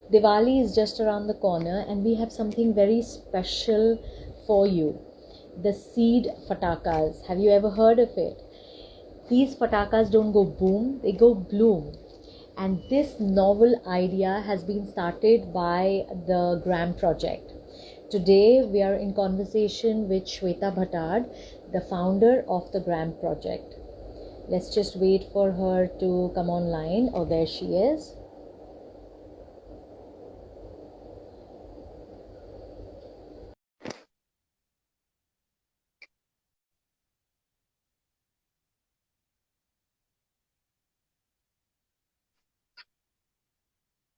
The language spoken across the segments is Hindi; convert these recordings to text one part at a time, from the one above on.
Diwali is just around the corner, and we have something very special for you. The seed fatakas. Have you ever heard of it? These fatakas don't go boom, they go bloom. And this novel idea has been started by the Gram Project. Today, we are in conversation with Shweta Bhattad, the founder of the Gram Project. Let's just wait for her to come online. Oh, there she is.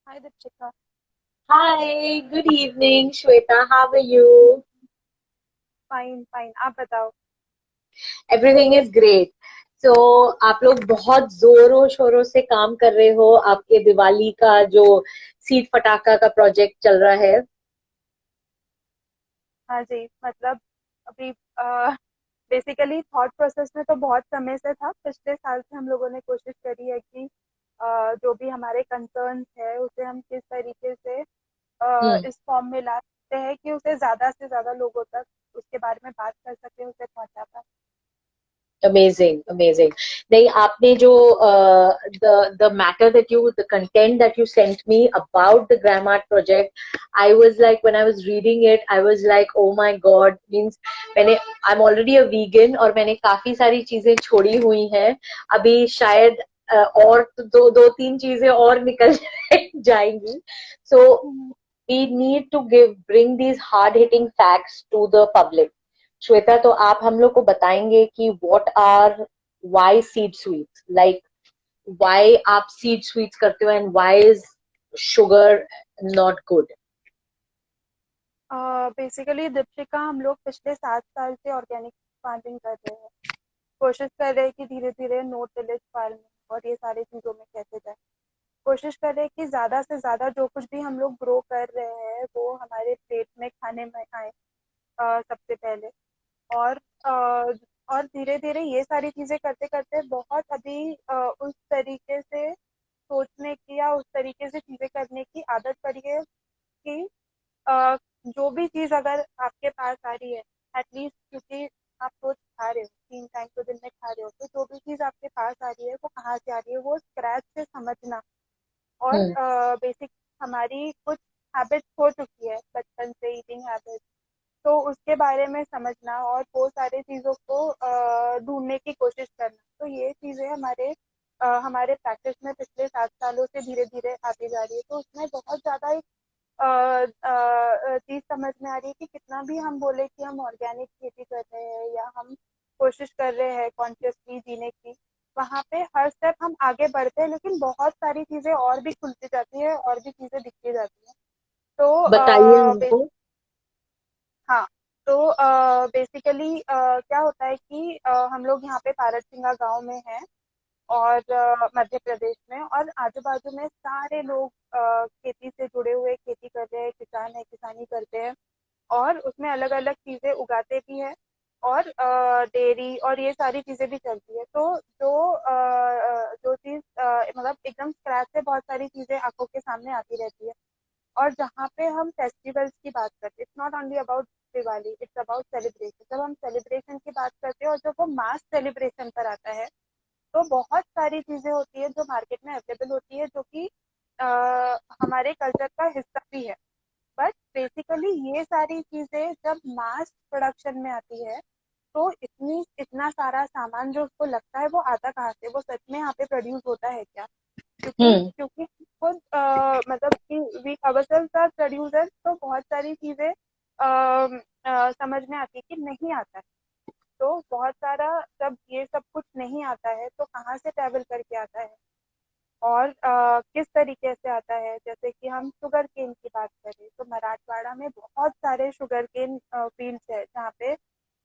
Hi Dipshika. Hi, good evening, Shweta. How are you? Fine fine आप बताओ. Everything is great. सो आप लोग बहुत जोरों शोरों से काम कर रहे हो आपके दिवाली का जो सीड फटाका का प्रोजेक्ट चल रहा है. हाँ जी, मतलब अभी बेसिकली थॉट प्रोसेस में तो बहुत समय से था. पिछले साल से हम लोगों ने कोशिश करी है कि जो भी हमारे कंसर्न्स है उसे हम किस तरीके से हम्म. इस फॉर्म में ला सकते हैं कि उसे ज़्यादा से ज़्यादा लोगों तक उसके बारे में बात कर सके, उसे पहुंचा पाए. Amazing, amazing. नहीं, आपने जो the matter that you the content that you sent me about the Gram Art project, I was like when I was reading it, I was like oh my God. Means मैंने I am already a vegan और मैंने काफी सारी चीजें छोड़ी हुई हैं. अभी शायद और दो दो तीन चीजें और निकल जाएंगी. सो we need to give bring these hard hitting facts to the public. Shweta, तो आप हम लोग को बताएंगे कि what are why seed sweets, like why आप सीड स्वीट्स करते हो and why is sugar not good. Basically Deepika, हम लोग पिछले 7 साल से ऑर्गेनिक फार्मिंग कर रहे हैं. कोशिश कर रहे हैं कि धीरे धीरे नो टिलेज फार्मिंग और ये सारी चीज़ों में कैसे जाए. कोशिश कर रहे हैं कि ज़्यादा से ज़्यादा जो कुछ भी हम लोग ग्रो कर रहे हैं वो हमारे प्लेट में खाने में आए, सबसे पहले. और अ, और धीरे धीरे ये सारी चीज़ें करते करते बहुत अभी उस तरीके से सोचने की या उस तरीके से चीज़ें करने की आदत पड़ी है कि अ, जो भी चीज़ अगर आपके पास आ रही है, एटलीस्ट क्योंकि आप रोज खा रहे हो, 3 टाइम तो दिन में खा रहे हो, तो जो भी चीज़ आपके पास आ रही है वो कहाँ से आ रही है वो स्क्रैच से समझना. और हम्म. बेसिक हमारी कुछ हैबिट्स हो चुकी है बचपन से, ईटिंग हैबिट्स, तो उसके बारे में समझना और वो सारी चीज़ों को ढूंढने की कोशिश करना. तो ये चीज़ें हमारे प्रैक्टिस में पिछले 7 सालों से धीरे धीरे आती जा रही है. तो उसमें बहुत ज़्यादा एक चीज़ समझ में आ रही है कि कितना भी हम बोले कि हम ऑर्गेनिक खेती कर रहे हैं या हम कोशिश कर रहे हैं कॉन्शियसली जीने की, वहाँ पे हर स्टेप हम आगे बढ़ते हैं लेकिन बहुत सारी चीज़ें और भी खुलती जाती है और भी चीज़ें दिखती जाती हैं. तो बताइए हमको. हाँ, तो बेसिकली क्या होता है कि हम लोग यहाँ पे पारतसिंगा गांव में हैं और मध्य प्रदेश में, और आजू बाजू में सारे लोग खेती से जुड़े हुए, खेती कर रहे हैं, किसान है, किसानी करते हैं और उसमें अलग अलग चीजें उगाते भी हैं. और डेयरी और ये सारी चीजें भी चलती है. तो जो चीज मतलब एकदम स्क्रैच से बहुत सारी चीजें आंखों के सामने आती रहती है. और जहाँ पे हम फेस्टिवल्स की बात करते हैं, it's not only about Diwali, it's about celebration. जब हम सेलिब्रेशन की बात करते हैं और जब वो मास सेलिब्रेशन पर आता है, तो बहुत सारी चीजें होती है जो मार्केट में अवेलेबल होती है, जो कि हमारे कल्चर का हिस्सा भी है. बट बेसिकली ये सारी चीजें जब मास प्रोडक्शन में आती है, तो इतनी इतना सारा सामान जो उसको लगता है वो आता कहाँ से, वो सच में यहाँ पे प्रोड्यूस होता है क्या? क्योंकि हम्म. क्योंकि खुद मतलब कि वी अवरसेल्व्स आर प्रोड्यूसर्स, तो बहुत सारी चीजें समझ में आती है कि नहीं आता है. तो बहुत सारा, जब ये सब कुछ नहीं आता है तो कहाँ से ट्रैवल करके आता है और किस तरीके से आता है. जैसे कि हम शुगर केन की बात करें तो मराठवाड़ा में बहुत सारे शुगर केन फील्ड्स है जहाँ पे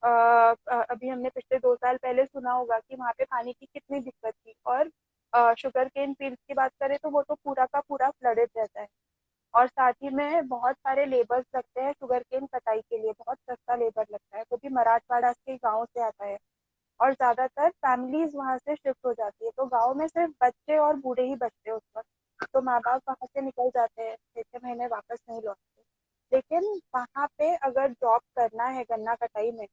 अभी हमने पिछले 2 साल पहले सुना होगा कि वहाँ पे पानी की कितनी दिक्कत थी. और शुगर केन फील्ड्स की बात करें तो वो तो पूरा का पूरा फ्लडेड रहता है. और साथ ही में बहुत सारे लेबर्स लगते हैं शुगर केन कटाई के लिए, बहुत सस्ता लेबर लगता है, वो भी मराठवाड़ा के गाँव से आता है. और ज्यादातर फैमिलीज वहां से शिफ्ट हो जाती है, तो गांव में सिर्फ बच्चे और बूढ़े ही बचते हैं उस वक्त. तो माँ बाप वहां से निकल जाते हैं, 6 6 महीने वापस नहीं लौटते। लेकिन वहां पे अगर जॉब करना है गन्ना कटाई में,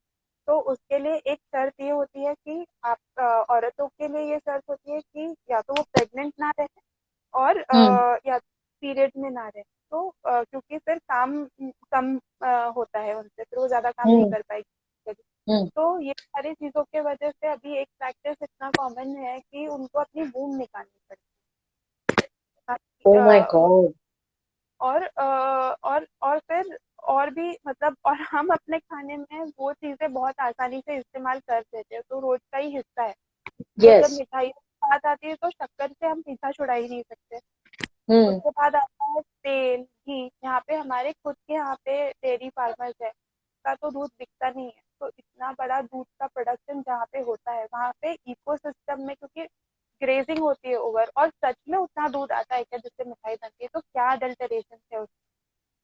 तो उसके लिए एक शर्त ये होती है कि आप औरतों के लिए ये शर्त होती है कि या तो वो प्रेग्नेंट ना रहे, और हम्म या पीरियड में ना रहे। तो क्योंकि फिर काम कम होता है उनसे, फिर वो ज्यादा काम नहीं हम्म कर पाएगी। हम्म। तो ये सारी चीजों के वजह से अभी एक प्रैक्टिस इतना कॉमन है कि उनको अपनी वूम निकालनी पड़ती ओ है। My God. और फिर और भी मतलब, और हम अपने खाने में वो चीजें बहुत आसानी से इस्तेमाल कर देते हैं, तो रोज का ही हिस्सा है। तो यस। जब मिठाई की बात आती है तो शक्कर से हम पीछा छुड़ा ही नहीं सकते। हम्म उसके बाद आता है तेल, घी। यहाँ पे हमारे खुद के यहाँ पे डेयरी फार्मर्स है, का तो दूध बिकता नहीं है। तो इतना बड़ा दूध का प्रोडक्शन जहाँ पे होता है, वहाँ पे इकोसिस्टम में, क्योंकि ग्रेजिंग होती है ओवर, और सच में उतना दूध आता है क्या जिससे मिठाई बनती है, तो क्या अडल्टरेशन है उसमें।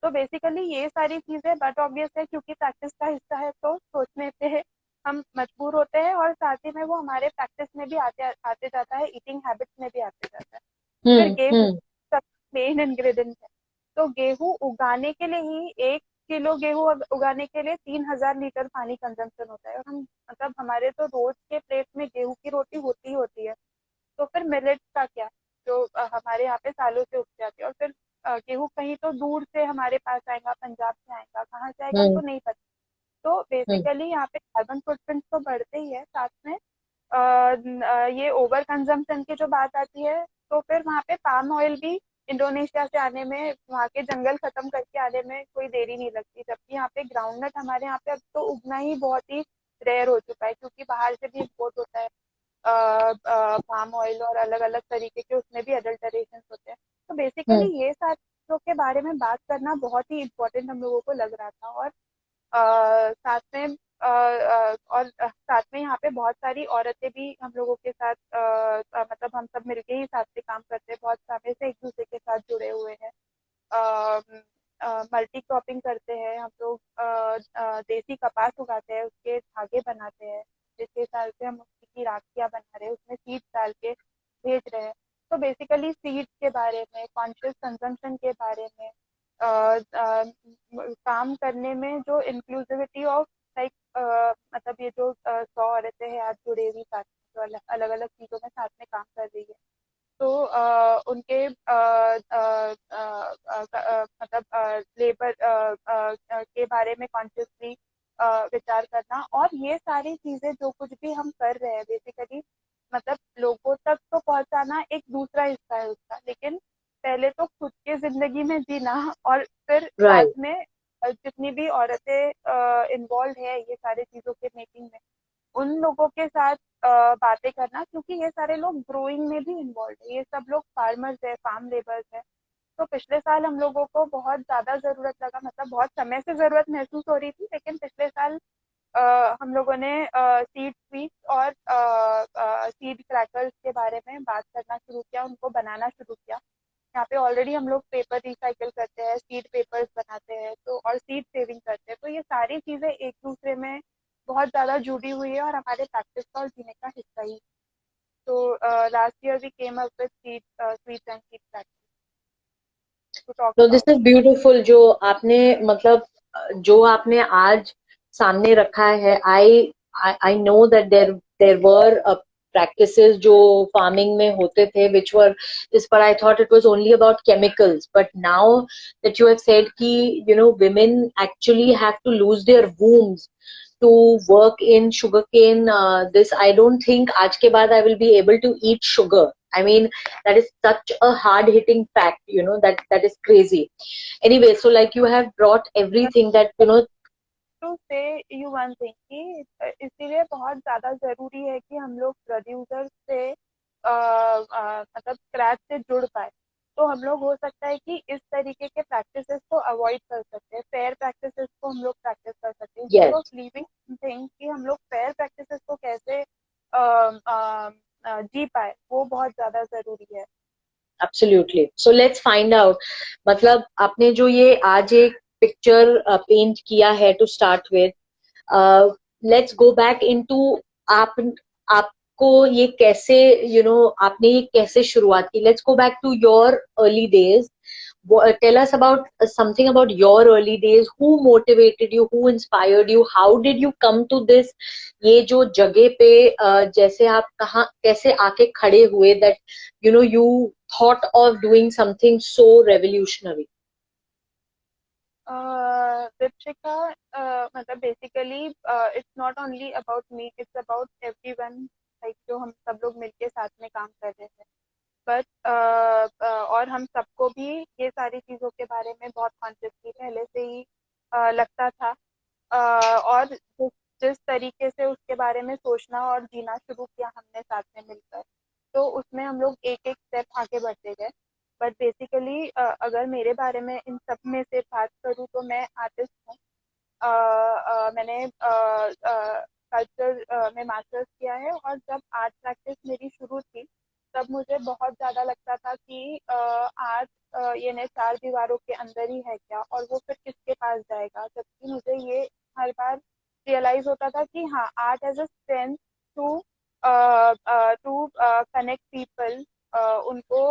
तो बेसिकली ये सारी चीजें, बट ऑब्वियस है क्योंकि प्रैक्टिस का हिस्सा है, तो सोचने पे हम मजबूर होते हैं, और साथ ही में वो हमारे प्रैक्टिस में भी आते आते जाता है, ईटिंग हैबिट्स में भी आते जाता है। फिर गेहूं हम्म। सब मेन इंग्रेडिएंट है। तो गेहूं उगाने के लिए ही, 1 किलो गेहूं उगाने के लिए 3,000 लीटर पानी कंजम्पशन होता है। और हम मतलब हमारे तो रोज के प्लेट में गेहूं की रोटी होती ही होती है। तो फिर मिलेट्स का क्या, जो हमारे यहाँ पे सालों से उग जाती है। और फिर गेहूं कहीं तो दूर से हमारे पास आएगा, पंजाब से आएगा, कहाँ से आएगा हम्म हमको नहीं पता। तो हम्म बेसिकली यहाँ पे कार्बन फुटप्रिंट तो बढ़ते ही है, साथ में ये ओवर कंजम्पशन की जो बात आती है, तो फिर वहाँ पे पाम ऑयल भी इंडोनेशिया से आने में, वहाँ के जंगल खत्म करके आने में कोई देरी नहीं लगती। जबकि यहाँ पे ग्राउंडनट हमारे यहाँ पे अब तो उगना ही बहुत ही रेयर हो चुका है, क्योंकि बाहर से भी इम्पोर्ट होता है पाम ऑयल, और अलग अलग तरीके के उसमें भी अडल्टरेशन होते हैं। तो बेसिकली हम्म ये सारी चीजों के बारे में बात करना बहुत ही इम्पोर्टेंट हम लोगों को लग रहा था। और साथ में साथ में यहाँ पे बहुत सारी औरतें भी हम लोगों के साथ मतलब हम सब मिलके ही साथ में काम करते हैं, बहुत समय से एक दूसरे के साथ जुड़े हुए हैं। मल्टी क्रॉपिंग करते हैं हम लोग, देसी कपास उगाते हैं, उसके धागे बनाते हैं। 6 साल से हम उसकी की राखियाँ बना रहे हैं, उसमें सीड्स डाल के भेज रहे हैं। तो बेसिकली सीड्स के बारे में, कॉन्शियस कंजम्पशन के बारे में, काम करने में जो इंक्लूसिविटी ऑफ लाइक, मतलब ये जो 100 औरतें हैं आज जुड़े हुई साथ में, जो अलग अलग चीजों में साथ में काम कर रही है। तो उनके मतलब लेबर के बारे में कॉन्शियसली विचार करना, और ये सारी चीजें जो कुछ भी हम कर रहे हैं बेसिकली, मतलब लोगों तक तो पहुंचाना एक दूसरा हिस्सा है उसका, लेकिन पहले तो खुद के जिंदगी में जीना, और फिर साथ राइट। में जितनी भी औरतें इन्वॉल्व है ये सारी चीजों के मेकिंग में, उन लोगों के साथ बातें करना, क्योंकि ये सारे लोग ग्रोइंग में भी इन्वॉल्व है, ये सब लोग फार्मर्स है, फार्म लेबर्स है। तो पिछले साल हम लोगों को बहुत ज्यादा जरूरत लगा, मतलब बहुत समय से जरूरत महसूस हो रही थी, लेकिन पिछले साल हम लोगों ने सीड स्वीट्स और सीड क्रैकर्स के बारे में बात करना शुरू किया, उनको बनाना शुरू किया। यहाँ पे ऑलरेडी हम लोग पेपर रिसाइकल करते हैं, सीड पेपर्स बनाते हैं, तो और सीड सेविंग करते हैं। तो ये सारी चीजें एक दूसरे में बहुत ज्यादा जुड़ी हुई है, और हमारे प्रैक्टिस का और जीने का हिस्सा ही। तो last year we came up with seed sweets and seed practice to talk तो दिस अबाउट। इज ब्यूटीफुल जो आपने मतलब जो आपने आज सामने रखा है। I know that there were practices जो फार्मिंग में होते थे which were this, but I thought it was only about chemicals. But now that you have said कि you know women actually have to lose their wombs to work in sugarcane, this I don't think आज के बाद I will be able to eat sugar. I mean, that is such a hard hitting fact, you know, that is crazy. Anyway, so like you have brought everything that you know. To say you one thing कि इसीलिए बहुत ज्यादा जरूरी है कि हम लोग प्रोड्यूसर से मतलब स्क्रैच से जुड़ पाए। तो हम लोग हो सकता है कि इस तरीके के प्रैक्टिसेस को अवॉइड कर सकते हैं, फेयर प्रैक्टिसेस को हम लोग प्रैक्टिस कर सकते हैं, instead Yes, of leaving thing कि हम लोग फेयर प्रैक्टिसेस को कैसे जी पाए, वो बहुत ज्यादा जरूरी है। absolutely. So let's find out. मतलब आपने जो ये आज एक पिक्चर पेंट किया है to start with, let's go back into आप आपको ये कैसे, आपने ये कैसे शुरुआत की? Let's go back to your early days. Tell us about something about your early days. Who motivated you? Who inspired you? How did you come to this? ये जो जगह पे जैसे आप कहाँ कैसे आके खड़े हुए, that you thought of doing something so revolutionary? Deepshikha, मतलब basically it's not only about me, it's about everyone, like जो हम सब लोग मिलके साथ में काम कर रहे हैं. बट और हम सबको भी ये सारी चीज़ों के बारे में बहुत कॉन्शियसली पहले से ही लगता था. और जिस तरीके से उसके बारे में सोचना और जीना शुरू किया हमने साथ में मिलकर, तो उसमें हम लोग एक एक स्टेप आगे बढ़ते गए. बट बेसिकली अगर मेरे बारे में इन सब में से बात करूँ तो मैं आर्टिस्ट हूँ. मैंने कल्चर में मास्टर्स किया है, और जब आर्ट प्रैक्टिस मेरी शुरू थी तब मुझे बहुत ज़्यादा लगता था कि आर्ट ये ने चार दीवारों के अंदर ही है क्या, और वो फिर किसके पास जाएगा. जबकि मुझे ये हर बार रियलाइज होता था कि हाँ, art as a strength to to connect people. उनको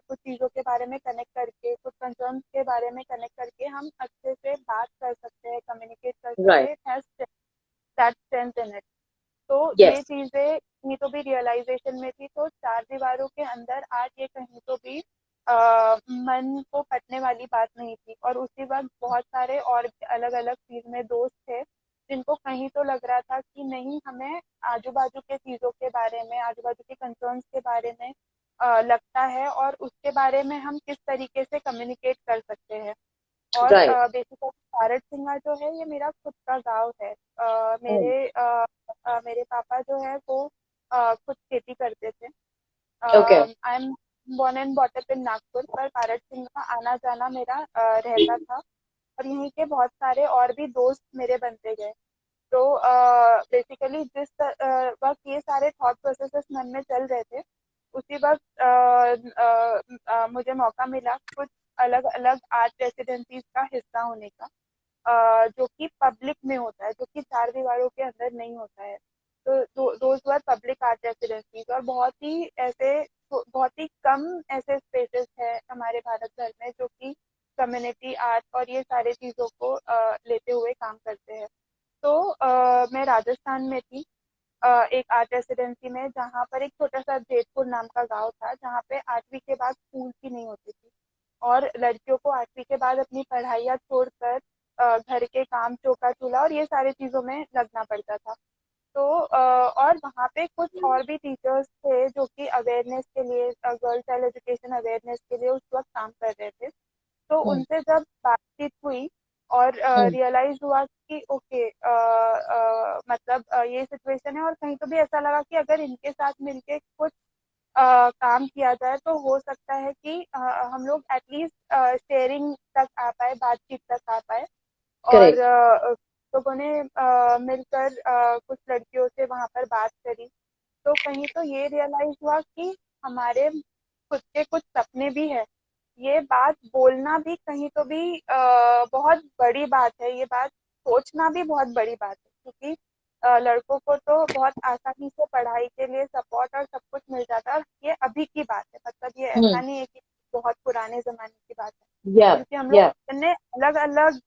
कुछ चीज़ों के बारे में कनेक्ट करके, कुछ कंसर्न्स के बारे में कनेक्ट करके हम अच्छे से बात कर सकते हैं, कम्युनिकेट कर सकते Right. हैं. Has that strength in it. तो ये Yes. चीजें कहीं तो भी रियलाइजेशन में थी. तो चार दीवारों के अंदर आज ये कहीं तो भी मन को पटने वाली बात नहीं थी. और उसी वक्त बहुत सारे और भी अलग अलग चीज में दोस्त थे जिनको कहीं तो लग रहा था कि नहीं, हमें आजू बाजू के चीजों के बारे में, आजू बाजू के कंसर्न्स के बारे में लगता है, और उसके बारे में हम किस तरीके से कम्युनिकेट कर सकते हैं. और Right. बेसिकली भारत सिंगा जो है ये मेरा खुद का गांव है. Mm. मेरे पापा जो है वो खुद खेती करते थे. Okay. I am born and bought up in Nagpur, पर भारत सिंगा आना जाना मेरा रहता था. और यहीं के बहुत सारे और भी दोस्त मेरे बनते गए. तो बेसिकली जिस वक्त ये सारे थॉट प्रोसेसेस मन में चल रहे थे, उसी वक्त मुझे मौका मिला कुछ अलग अलग आर्ट रेसिडेंसीज का हिस्सा होने का, जो कि पब्लिक में होता है, जो कि चार दीवारों के अंदर नहीं होता है. तो those were public art residencies. और बहुत ही कम ऐसे स्पेसेस है हमारे भारत भर में जो कि कम्युनिटी आर्ट और ये सारी चीज़ों को लेते हुए काम करते हैं. तो मैं राजस्थान में थी, एक आर्ट रेसिडेंसी में, जहाँ पर एक छोटा सा जेतपुर नाम का गांव था, जहाँ पे 8वीं के बाद स्कूल ही नहीं होती थी. और लड़कियों को 8वीं के बाद अपनी पढ़ाइयाँ छोड़कर घर के काम, चौका चूल्हा और ये सारी चीजों में लगना पड़ता था. तो और वहाँ पे कुछ और भी टीचर्स थे जो कि अवेयरनेस के लिए, गर्ल चाइल्ड एजुकेशन अवेयरनेस के लिए उस वक्त काम कर रहे थे. तो Mm. उनसे जब बातचीत हुई और Mm. रियलाइज हुआ कि ओके, मतलब ये सिचुएशन है, और कहीं तो भी ऐसा लगा कि अगर इनके साथ मिलके कुछ काम किया जाए तो हो सकता है कि हम लोग एटलीस्ट शेयरिंग तक आ पाए, बातचीत तक आ पाए. और Correct. लोगों ने मिलकर कुछ लड़कियों से वहां पर बात करी. तो कहीं तो ये रियलाइज हुआ कि हमारे खुद के कुछ सपने भी है. ये बात बोलना भी कहीं तो भी बहुत बड़ी बात है. ये बात सोचना भी बहुत बड़ी बात है, क्योंकि लड़कों को तो बहुत आसानी से पढ़ाई के लिए सपोर्ट और सब कुछ मिल जाता है. और ये अभी की बात है, मतलब ये ऐसा Mm. नहीं है कि बहुत पुराने जमाने की बात है, Yeah. क्योंकि हम लोग Yeah. इतने अलग अलग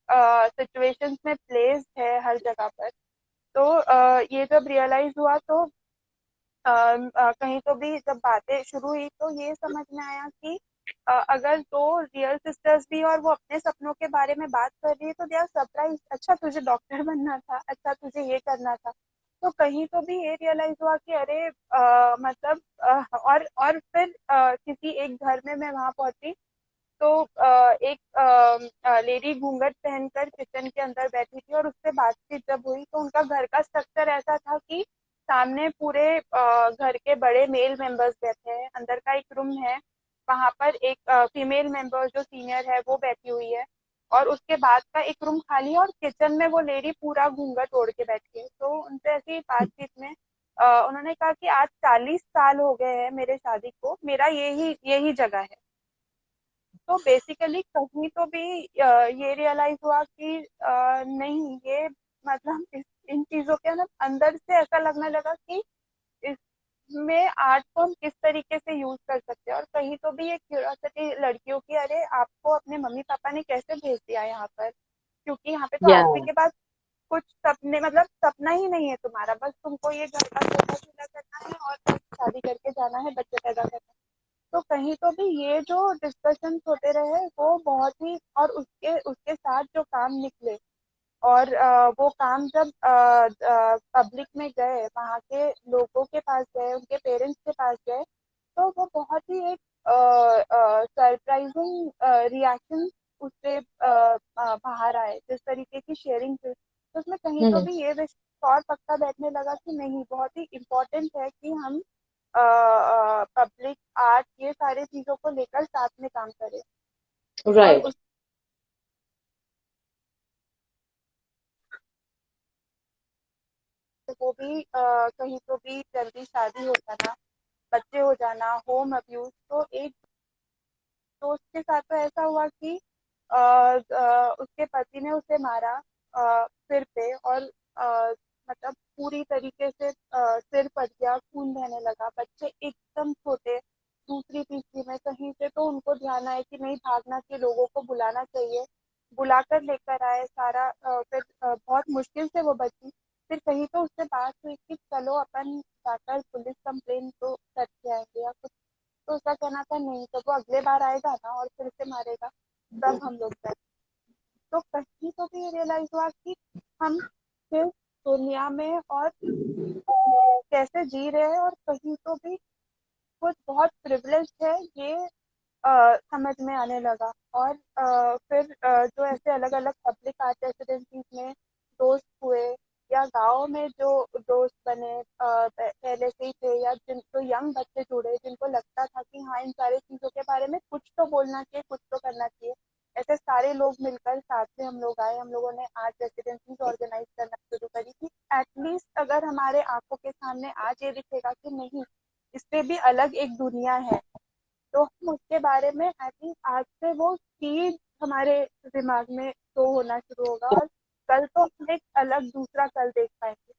सिचुएशंस में प्लेस्ड है हर जगह पर. तो ये जब रियलाइज हुआ तो कहीं तो भी जब बातें शुरू हुई तो ये समझ में आया कि अगर दो रियल सिस्टर्स भी और वो अपने सपनों के बारे में बात कर रही है तो दे आर सरप्राइज. अच्छा, तुझे डॉक्टर बनना था, अच्छा तुझे ये करना था. तो कहीं तो भी ये रियलाइज हुआ कि अरे मतलब और फिर किसी एक घर में मैं वहां पहुंची. तो एक लेडी घूंघट पहनकर किचन के अंदर बैठी थी, और उससे बातचीत जब हुई तो उनका घर का स्ट्रक्चर ऐसा था कि सामने पूरे घर के बड़े मेल मेंबर्स बैठे हैं, अंदर का एक रूम है, वहां पर एक फीमेल मेंबर जो सीनियर है वो बैठी हुई है, और उसके बाद का एक रूम खाली है, और किचन में वो लेडी पूरा घूंघट ओढ़ के बैठी है. तो उनसे ऐसी बातचीत में उन्होंने कहा कि आज 40 साल हो गए हैं मेरे शादी को, मेरा यही यही जगह है. तो बेसिकली कहीं तो भी ये रियलाइज हुआ कि नहीं, ये मतलब इन चीजों के अंदर से ऐसा लगने लगा कि इसमें आर्ट को हम किस तरीके से यूज कर सकते हैं। और कहीं तो भी ये क्यूरियोसिटी लड़कियों की, अरे आपको अपने मम्मी पापा ने कैसे भेज दिया यहाँ पर, क्योंकि यहाँ पे तो या आदमी के पास कुछ सपने, मतलब सपना ही नहीं है तुम्हारा, बस तुमको ये घर का छोटा चूल्हा करना है और बस शादी करके जाना है, बच्चे पैदा करना है। तो कहीं तो भी ये जो डिस्कशन होते रहे वो बहुत ही, और उसके उसके साथ जो काम निकले, और वो काम जब पब्लिक में गए, वहाँ के लोगों के पास गए, उनके पेरेंट्स के पास गए, तो वो बहुत ही एक सरप्राइजिंग रिएक्शन उससे बाहर आए, जिस तरीके की शेयरिंग थी। तो उसमें कहीं तो हम्म भी ये विषय और पक्का बैठने लगा कि नहीं, बहुत ही इम्पोर्टेंट है कि हम पब्लिक आर्ट ये सारी चीजों को लेकर साथ में काम करें। और राइट उस वो भी कहीं तो भी जल्दी शादी हो जाना, बच्चे हो जाना, होम अब्यूज। तो एक दोस्त के साथ तो ऐसा हुआ कि उसके पति ने उसे मारा सिर पे, और मतलब पूरी तरीके से सिर फट गया, खून बहने लगा, बच्चे एकदम छोटे, दूसरी तीसरी में। कहीं से तो उनको ध्यान आया कि नहीं, भागना चाहिए, लोगों को बुलाना चाहिए, बुलाकर लेकर आए सारा। फिर बहुत मुश्किल से वो बची। फिर कहीं तो उससे बात हुई कि चलो अपन जाकर पुलिस कंप्लेन तो करके आएंगे या कुछ। तो उसका कहना था नहीं, जब वो अगले बार आएगा ना और फिर से मारेगा, तब हम लोग जाएंगे। तो कहीं तो भी रियलाइज हुआ कि हम किस दुनिया में और कैसे जी रहे हैं, और कहीं तो भी कुछ बहुत प्रिविलेज है ये समझ में आने लगा। और फिर जो ऐसे अलग अलग पब्लिक आर्ट रेसिडेंसीज में दोस्त हुए, या गांव में जो दोस्त बने पहले से ही थे, या जिन जो यंग बच्चे जुड़े, जिनको लगता था कि हाँ, इन सारी चीजों के बारे में कुछ तो बोलना चाहिए, कुछ तो करना चाहिए, ऐसे सारे लोग मिलकर साथ में हम लोग आए। हम लोगों ने आर्ट रेसिडेंसीज ऑर्गेनाइज करना शुरू करी कि एटलीस्ट अगर हमारे आंखों के सामने आज ये दिखेगा कि नहीं, इससे भी अलग एक दुनिया है, तो हम उसके बारे में एटलीस्ट आज से वो सीड हमारे दिमाग में शो होना शुरू होगा, और कल तो हम एक अलग दूसरा कल देख पाएंगे।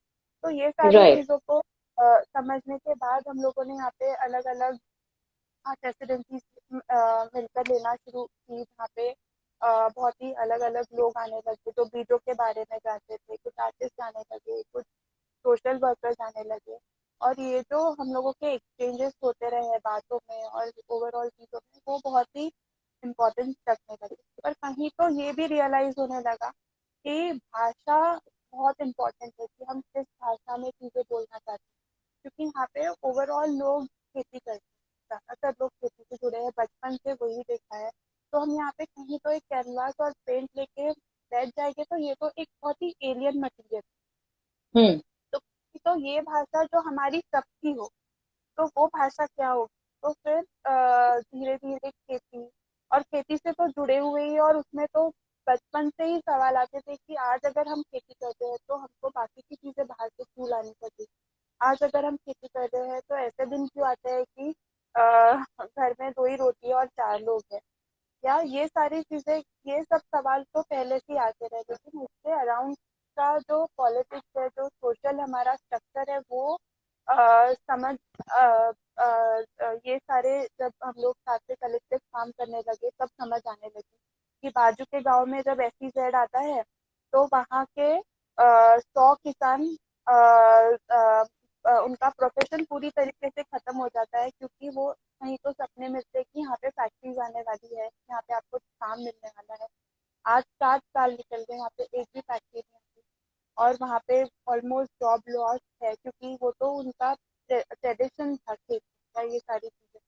तो ये सारी राइट चीजों को समझने के बाद हम लोगों ने यहाँ पे अलग अलग रेसिडेंसी मिलकर लेना शुरू की, जहाँ पे बहुत ही अलग अलग लोग आने लगे, जो बीजों के बारे में जानते थे, कुछ आर्टिस्ट आने लगे, कुछ सोशल वर्कर्स आने लगे। और ये जो हम लोगों के एक्सचेंजेस होते रहे बातों में और ओवरऑल चीजों में, वो बहुत ही इम्पोर्टेंस रखने लगे। पर कहीं तो ये भी रियलाइज होने लगा कि भाषा बहुत इम्पोर्टेंट है, कि हम किस भाषा में चीजें बोलना चाहते हैं। क्योंकि यहाँ पे ओवरऑल लोग खेती करते हैं, ज्यादातर लोग खेती से जुड़े हैं, बचपन से वही देखा है। तो हम यहाँ पे कहीं तो एक कैनवास और पेंट लेके बैठ जाएंगे, तो ये तो एक बहुत ही एलियन मटीरियल। हम्म तो ये भाषा जो हमारी सबकी हो, तो वो भाषा क्या होगी। तो फिर धीरे धीरे खेती, और खेती से तो जुड़े हुए ही, और उसमें तो बचपन से ही सवाल आते थे कि आज अगर हम खेती करते हैं तो हमको बाकी की चीजें बाहर से क्यों लानी पड़ती। आज अगर हम खेती कर रहे हैं तो ऐसे दिन क्यों आते हैं कि घर में दो ही रोटी और चार लोग हैं। या ये सारी चीजें, ये सब सवाल तो पहले से ही आते रहे, लेकिन उसके अराउंड का जो पॉलिटिक्स है, जो सोशल हमारा स्ट्रक्चर है, वो समझ ये सारे जब हम लोग साथ में कलेक्टिव काम करने लगे, तब समझ आने लगी कि बाजू के गांव में जब SEZ आता है, तो वहाँ के 100 किसान उनका प्रोफेशन पूरी तरीके से खत्म हो जाता है, क्योंकि वो कहीं तो सपने मिलते हैं कि यहाँ पे फैक्ट्रीज आने वाली है, यहाँ पे आपको काम मिलने वाला है। आज 7 साल निकल गए, यहाँ पे एक भी फैक्ट्री नहीं आती, और वहाँ पे ऑलमोस्ट जॉब लॉस है, क्योंकि वो तो उनका ट्रेडिशन था खेती का, ये सारी चीजें।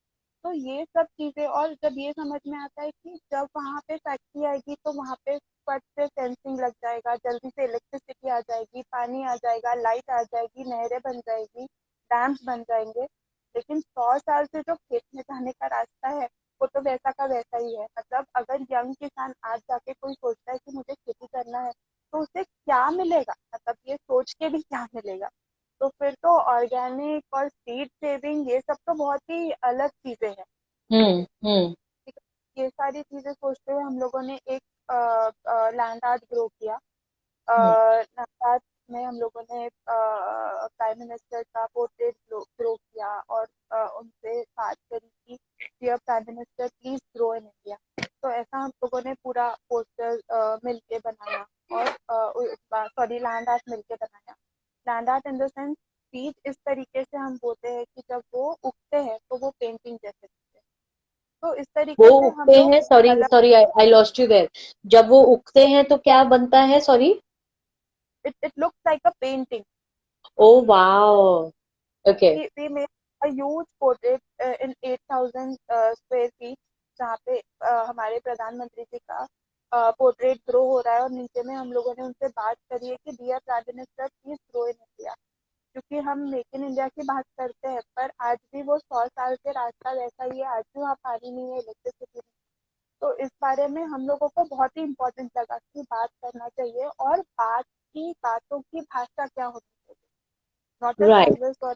तो ये सब चीजें, और जब ये समझ में आता है कि जब वहाँ पे फैक्ट्री आएगी तो वहाँ पे फट से फेंसिंग लग जाएगा, जल्दी से इलेक्ट्रिसिटी आ जाएगी, पानी आ जाएगा, लाइट आ जाएगी, नहरें बन जाएगी, डैम्स बन जाएंगे। लेकिन 100 साल से जो खेत में जाने का रास्ता है, वो तो वैसा का वैसा ही है। मतलब अगर यंग किसान आज जाके कोई सोचता है कि मुझे खेती करना है, तो उसे क्या मिलेगा, मतलब ये सोच के भी क्या मिलेगा। तो फिर तो ऑर्गेनिक और सीड सेविंग ये सब तो बहुत ही अलग चीजें हैं। हम्म ठीक है? ये सारी चीजें सोचते हुए हम लोगों ने एक लैंड आर्ट ग्रो किया। हम्म लैंड आर्ट जिसमें हम लोगों ने प्राइम मिनिस्टर का पोर्ट्रेट ग्रो किया और उनसे बात करी कि dear prime minister please grow in India. तो ऐसा हम लोगों ने पूरा पोस्टर मिलके बनाया और सॉरी लैंड आर्ट मिलके बनाया। Land art in the sense बीज इस तरीके से हम बोलते हैं कि जब वो उगते हैं तो वो पेंटिंग जैसे दिखते हैं। तो इस वो तरीके से हम उगते लोग हैं, सॉरी अलग sorry, I lost you there. जब वो उगते हैं तो क्या बनता है, sorry? It looks like a painting. Oh wow, okay. we made a huge portrait in 8,000 square feet जहाँ पे हमारे प्रधानमंत्री जी का पोर्ट्रेट ग्रो हो रहा है और नीचे में हम लोगों ने उनसे बात करी है कि dear prime minister please grow in India. क्योंकि हम मेक इन इंडिया की बात करते हैं पर आज भी वो 100 साल के रास्ता वैसा ही है, आज भी वहाँ पानी नहीं है, इलेक्ट्रिसिटी नहीं। तो इस बारे में हम लोगों को बहुत ही इम्पोर्टेंट लगा कि बात करना चाहिए और बात की बातों की भाषा क्या होनी चाहिए, नॉट अ राइट, कैनवस और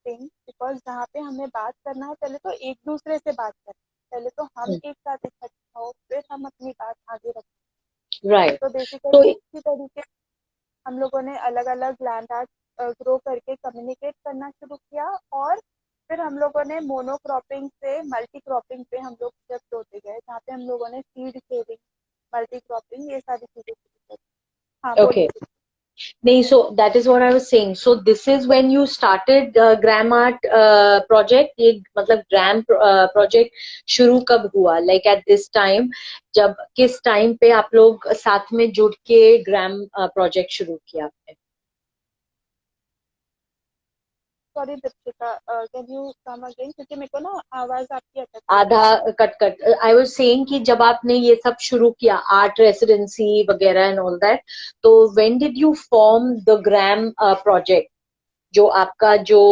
थिंग। बिकॉज जहाँ पे हमें बात करना है पहले तो एक दूसरे से बात करें, पहले तो हम एक साथ इकट्ठा हो फिर हम अपनी बात आगे रखें। राइट। तो तो बेसिकली इसी तरीके हम लोगों ने अलग अलग लैंड आर्ट ग्रो करके कम्युनिकेट करना शुरू किया और फिर हम लोगों ने मोनोक्रॉपिंग से मल्टी क्रॉपिंग पे हम लोग शिफ्ट होते गए जहाँ पे हम लोगों ने सीड सेविंग, मल्टी क्रॉपिंग, ये सारी चीजें शुरू करी। हाँ ओके, बोलिए। नहीं, so that is what I was saying. So this is when you started gram art project. ये मतलब gram project शुरू कब हुआ? Like at this time, जब किस टाइम पे आप लोग साथ में जुड़ के gram project शुरू किया आपने? Sorry Deepika, can you come again क्योंकि मेरे को ना आवाज आपकी अटक रही आधा cut cut. I was saying कि जब आपने ये सब शुरू किया, आर्ट रेसिडेंसी वगैरह एंड ऑल दैट, तो when did you form the gram project? जो आपका जो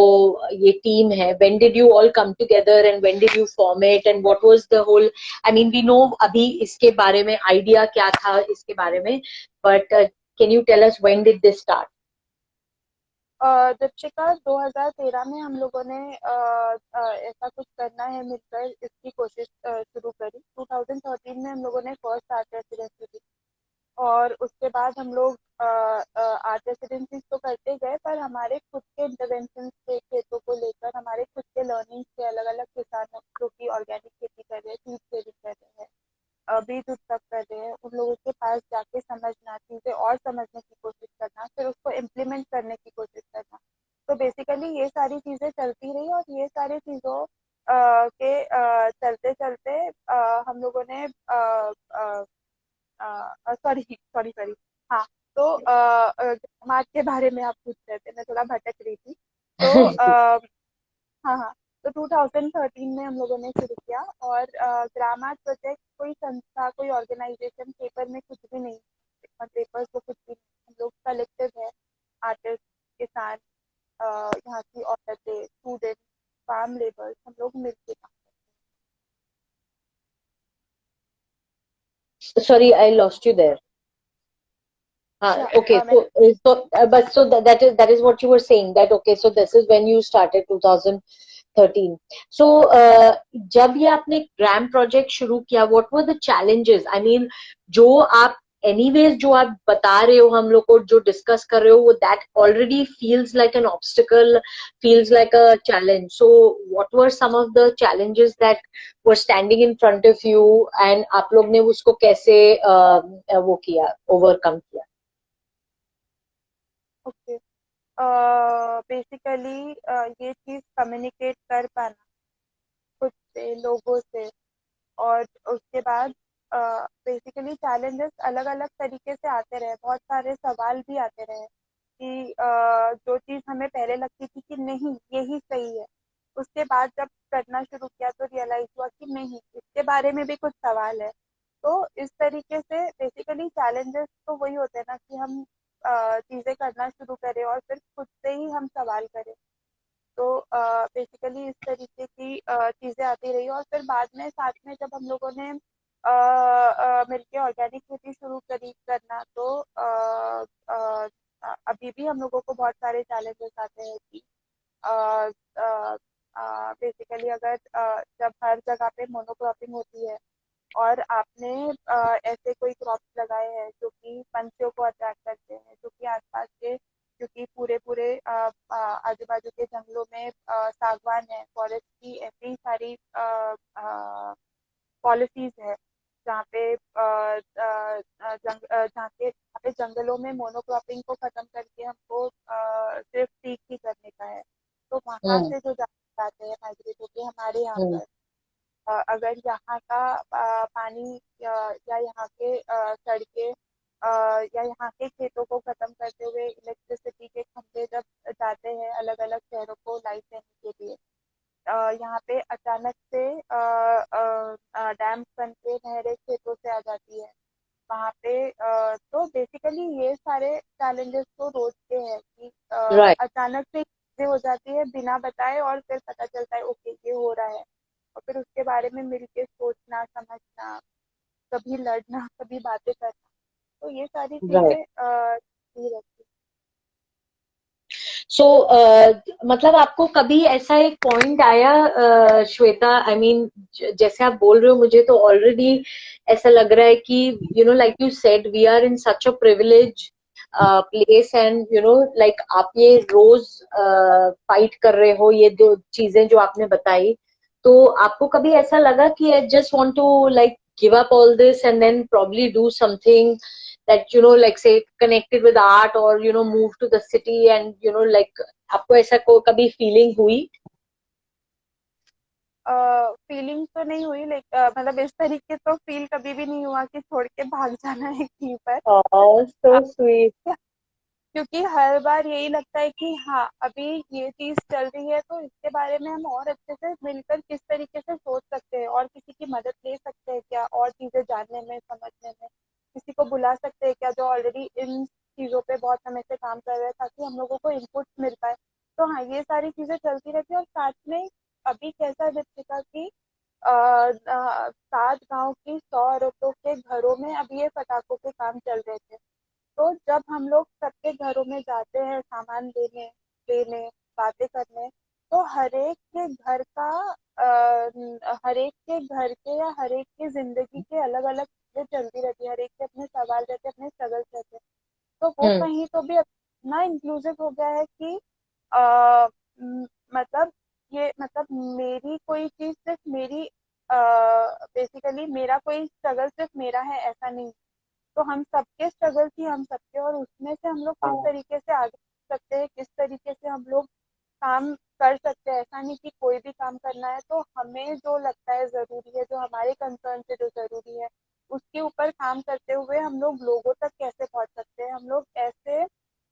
ये टीम है, when did you all come together and when did you form it and what was the whole, I mean we know अभी इसके बारे में आइडिया क्या था इसके बारे में, but can you tell us when did this start? Deepika 2013 में हम लोगों ने ऐसा कुछ करना है मिलकर इसकी कोशिश शुरू करी। 2013 में हम लोगों ने फर्स्ट आर्ट रेसिडेंसी दी और उसके बाद हम लोग आर्ट रेसिडेंसी तो करते गए पर हमारे खुद के इंटरवेंशन थे खेतों को लेकर, हमारे खुद के लर्निंग थे अलग अलग किसानों जो कि ऑर्गेनिक खेती कर रहे हैं, सीड सेविंग कर रहे हैं, बीज उत्सव कर रहे हैं, उन लोगों के पास जाके समझना, चीजें और समझने की कोशिश करना, फिर उसको इम्प्लीमेंट करने की कोशिश करना। तो बेसिकली ये सारी चीजें चलती रही और ये सारी चीजों के चलते चलते हम लोगों ने सॉरी सॉरी सॉरी, हाँ। तो समाज के बारे में आप पूछ रहे थे, मैं थोड़ा भटक रही थी। तो हाँ हाँ, तो 2013 में हम लोगों ने शुरू किया और ग्राम आर्ट प्रोजेक्ट कोई संस्था कोई ऑर्गेनाइजेशन पेपर में कुछ भी नहीं, पेपर्स वो कुछ भी नहीं, हम लोग कलेक्टिव है, आर्टिस्ट, किसान, यहाँ की औरतें, स्टूडेंट, फार्म लेबर्स, हम लोग मिलकर काम Sorry, I lost you there. करते हैं। Okay, मैंने but so that is what you were saying, that okay, so this is when you started 2013. So जब ये आपने ग्राम प्रोजेक्ट शुरू किया, what were the challenges? I mean, जो आप anyways जो आप बता रहे हो हम लोग को, जो डिस्कस कर रहे हो, वो that already feels like an obstacle, feels like a challenge. So what were some of the challenges that were standing in front of you and आप लोग ने उसको कैसे वो किया, overcome किया? ओके, बेसिकली ये चीज कम्युनिकेट कर पाना खुद से लोगों से और उसके बाद बेसिकली चैलेंजेस अलग अलग तरीके से आते रहे, बहुत सारे सवाल भी आते रहे कि जो चीज़ हमें पहले लगती थी कि नहीं यही सही है, उसके बाद जब करना शुरू किया तो रियलाइज हुआ कि नहीं इसके बारे में भी कुछ सवाल है। तो इस तरीके से बेसिकली चैलेंजेस तो वही होते हैं ना कि हम चीज़ें करना शुरू करें और फिर खुद से ही हम सवाल करें। तो बेसिकली इस तरीके की चीज़ें आती रही और फिर बाद में साथ में जब हम लोगों ने मिलके ऑर्गेनिक खेती शुरू करी करना तो अभी भी हम लोगों को बहुत सारे चैलेंजेस आते हैं कि बेसिकली अगर जब हर जगह पे मोनोक्रॉपिंग होती है और आपने ऐसे कोई क्रॉप्स लगाए हैं जो कि पंछियों को अट्रैक्ट करते हैं, जो कि आसपास के क्योंकि पूरे पूरे आजू बाजू के जंगलों में सागवान है, फॉरेस्ट की ऐसी सारी पॉलिसीज है जहाँ पे जहाँ पे जंगलों में मोनोक्रॉपिंग को खत्म करके हमको सिर्फ टीक ही करने का है। तो वहां हम्म से जो जाते हैं माइग्रेट होके हमारे यहाँ हम्म पर, अगर यहाँ का पानी या यहाँ के सड़कें या यहाँ के खेतों को खत्म करते हुए इलेक्ट्रिसिटी के खंभे जब जाते हैं अलग अलग शहरों को लाइट देने के लिए, यहाँ पे अचानक से डैम बन के नहरें खेतों से आ जाती है वहाँ पे। तो बेसिकली ये सारे चैलेंजेस तो रोज के हैं कि राइट अचानक से चीजें हो जाती है बिना बताए, और फिर पता चलता है ओके ये हो रहा है, और फिर उसके बारे में मिलके सोचना समझना, कभी लड़ना कभी बातें करना, तो ये सारी राइट। चीजें ही रहती सो मतलब आपको कभी ऐसा एक पॉइंट आया श्वेता, आई मीन जैसे आप बोल रहे हो मुझे तो ऑलरेडी ऐसा लग रहा है कि you know like you said we are in such a privilege place and you know like आप ये रोज फाइट कर रहे हो ये दो चीजें जो आपने बताई, तो आपको कभी ऐसा लगा कि I just want to like give up all this and then probably do something that you know like say connected with art or you know move to the city and you know like आपको ऐसा को कभी फीलिंग हुई? फीलिंग तो नहीं हुई, लाइक मतलब इस तरीके तो फील कभी भी नहीं हुआ कि छोड़ के भाग जाना है कहीं पर। Oh, अ, so sweet. क्योंकि हर बार यही लगता है कि हाँ अभी ये चीज चल रही है तो इसके बारे में हम और अच्छे से मिलकर किस तरीके से सोच सकते हैं, और किसी की मदद ले सकते हैं क्या और चीजें जानने में समझने में, किसी को बुला सकते हैं क्या जो ऑलरेडी इन चीजों पे बहुत समय से काम कर रहे हैं, ताकि हम लोगों को इनपुट मिल पाए। तो हाँ ये सारी चीजें चलती रहती है, और साथ में अभी कैसा है दीपिका की 7 गांव की 100 औरतों के घरों में अभी ये पटाखों के काम चल रहे थे। तो जब हम लोग सबके घरों में जाते हैं सामान लेने बातें करने, तो हर एक के घर के या हर एक की जिंदगी के अलग अलग चीजें चलती रहती है, हर एक के अपने सवाल रहते हैं, अपने स्ट्रगल्स रहते हैं। तो वो हम्म कहीं तो भी इतना इंक्लूसिव हो गया है कि आ, मतलब ये मतलब मेरी कोई चीज सिर्फ मेरी बेसिकली मेरा कोई स्ट्रगल सिर्फ मेरा है ऐसा नहीं। तो हम सबके स्ट्रगल थी हम सबके, और उसमें से हम लोग किस तरीके से आगे बढ़ सकते हैं, किस तरीके से हम लोग काम कर सकते हैं। ऐसा नहीं कि कोई भी काम करना है तो हमें जो लगता है जरूरी है, जो हमारे कंसर्न से जो जरूरी है उसके ऊपर काम करते हुए हम लोग लोगों तक कैसे पहुंच सकते हैं, हम लोग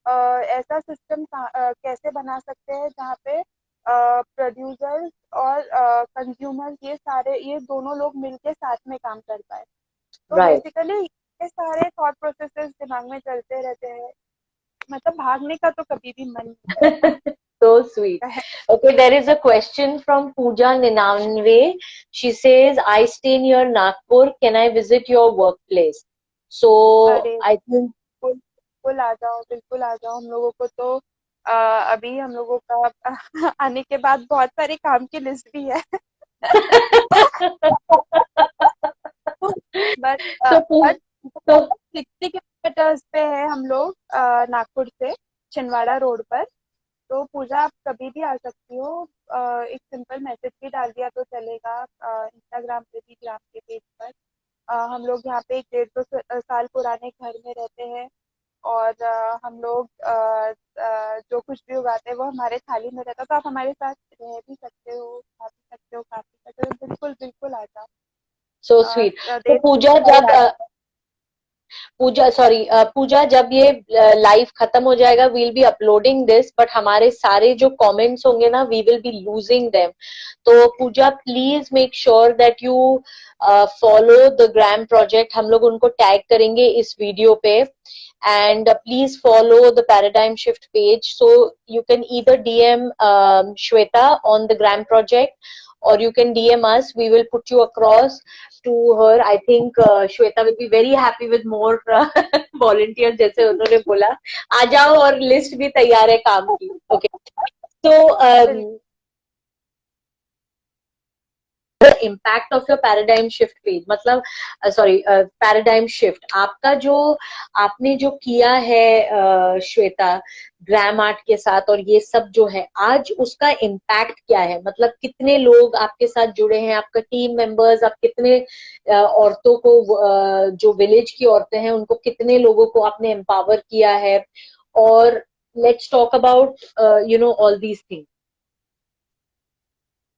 ऐसा सिस्टम कैसे बना सकते हैं जहाँ पे प्रोड्यूसर्स और कंज्यूमर्स ये दोनों लोग मिलके साथ में काम कर पाए। तो राइट। बेसिकली ये सारे थॉट प्रोसेसेस दिमाग में चलते रहते हैं, मतलब भागने का तो कभी भी मन नहीं करता So sweet. है। Okay, there is a question from Pooja Ninanve. She says, I stay near Nagpur. Can I visit your workplace? So अरे I think बिल्कुल बिल्कुल आ जाओ, बिल्कुल आ जाओ। हम लोगों को तो अभी हम लोगों का आने के बाद बहुत सारे काम की लिस्ट भी है। But so but so 60 kilometres पे है हम लोग नागपुर से, छिंदवाड़ा रोड पर। तो पूजा आप कभी भी आ सकती हो। एक सिंपल मैसेज भी डाल दिया तो चलेगा, इंस्टाग्राम पे भी, ग्राम के पेज पर। हम लोग यहाँ पे एक 1.5-2 साल पुराने घर में रहते हैं, और हम लोग जो कुछ भी उगाते हैं वो हमारे थाली में रहता है। तो आप हमारे साथ रह भी सकते हो, खा भी सकते हो, खा भी सकते हो, बिल्कुल बिल्कुल आ जाओ। so sweet. तो देर सही आ जाओ। पूजा सॉरी पूजा जब ये लाइव खत्म हो जाएगा will be uploading this, but हमारे सारे जो कमेंट्स होंगे ना we will be losing them. तो Pooja please make sure that you follow the Gram project, हम लोग उनको टैग करेंगे इस वीडियो पे, and please follow the paradigm shift page so you can either DM Shweta on the gram project or you can DM us, we will put you across to her. I think Shweta will be very happy with more volunteers जैसे उन्होंने बोला आ जाओ, और लिस्ट भी तैयार है काम की। ओके, तो बिल्कुल impact of your paradigm shift page, मतलब सॉरी पैराडाइम शिफ्ट आपका जो आपने जो किया है श्वेता ग्राम आर्ट के साथ, और ये सब जो है आज उसका इम्पैक्ट क्या है, मतलब कितने लोग आपके साथ जुड़े हैं, आपका टीम मेंबर्स, आप कितने औरतों को जो विलेज की औरतें हैं उनको कितने लोगों को आपने एम्पावर किया है, और let's talk about you know all these things.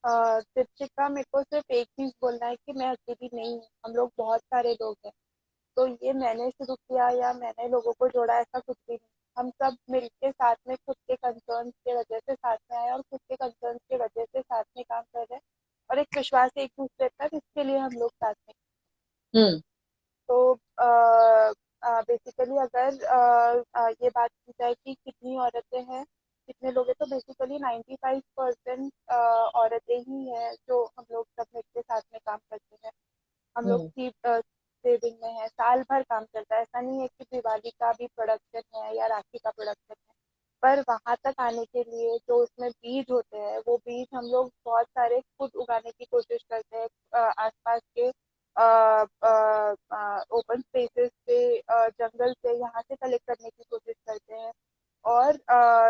Deepika, मेरे को सिर्फ एक चीज बोलना है कि मैं अकेली नहीं हूँ, हम लोग बहुत सारे लोग हैं। तो ये मैंने शुरू किया या मैंने लोगों को जोड़ा, ऐसा कुछ भी नहीं। हम सब मिलके साथ में खुद के कंसर्न की वजह से साथ में आए और खुद के कंसर्न की वजह से साथ में काम कर रहे हैं, और एक विश्वास है एक दूसरे पर, इसके लिए हम लोग साथ में। हम्म। तो बेसिकली अगर ये बात की जाए कि कितनी औरतें हैं, कितने लोग हैं, तो बेसिकली 95% औरतें ही हैं जो हम लोग सब मिलके साथ में काम करते हैं। हम लोग हम्म। सीड सेविंग में है, साल भर काम चलता है। ऐसा नहीं है कि दिवाली का भी प्रोडक्शन है या राखी का प्रोडक्शन है, पर वहां तक आने के लिए जो उसमें बीज होते हैं, वो बीज हम लोग बहुत सारे खुद उगाने की कोशिश करते हैं। आसपास के ओपन स्पेसेस से, जंगल से, यहाँ से कलेक्ट करने की कोशिश करते हैं। और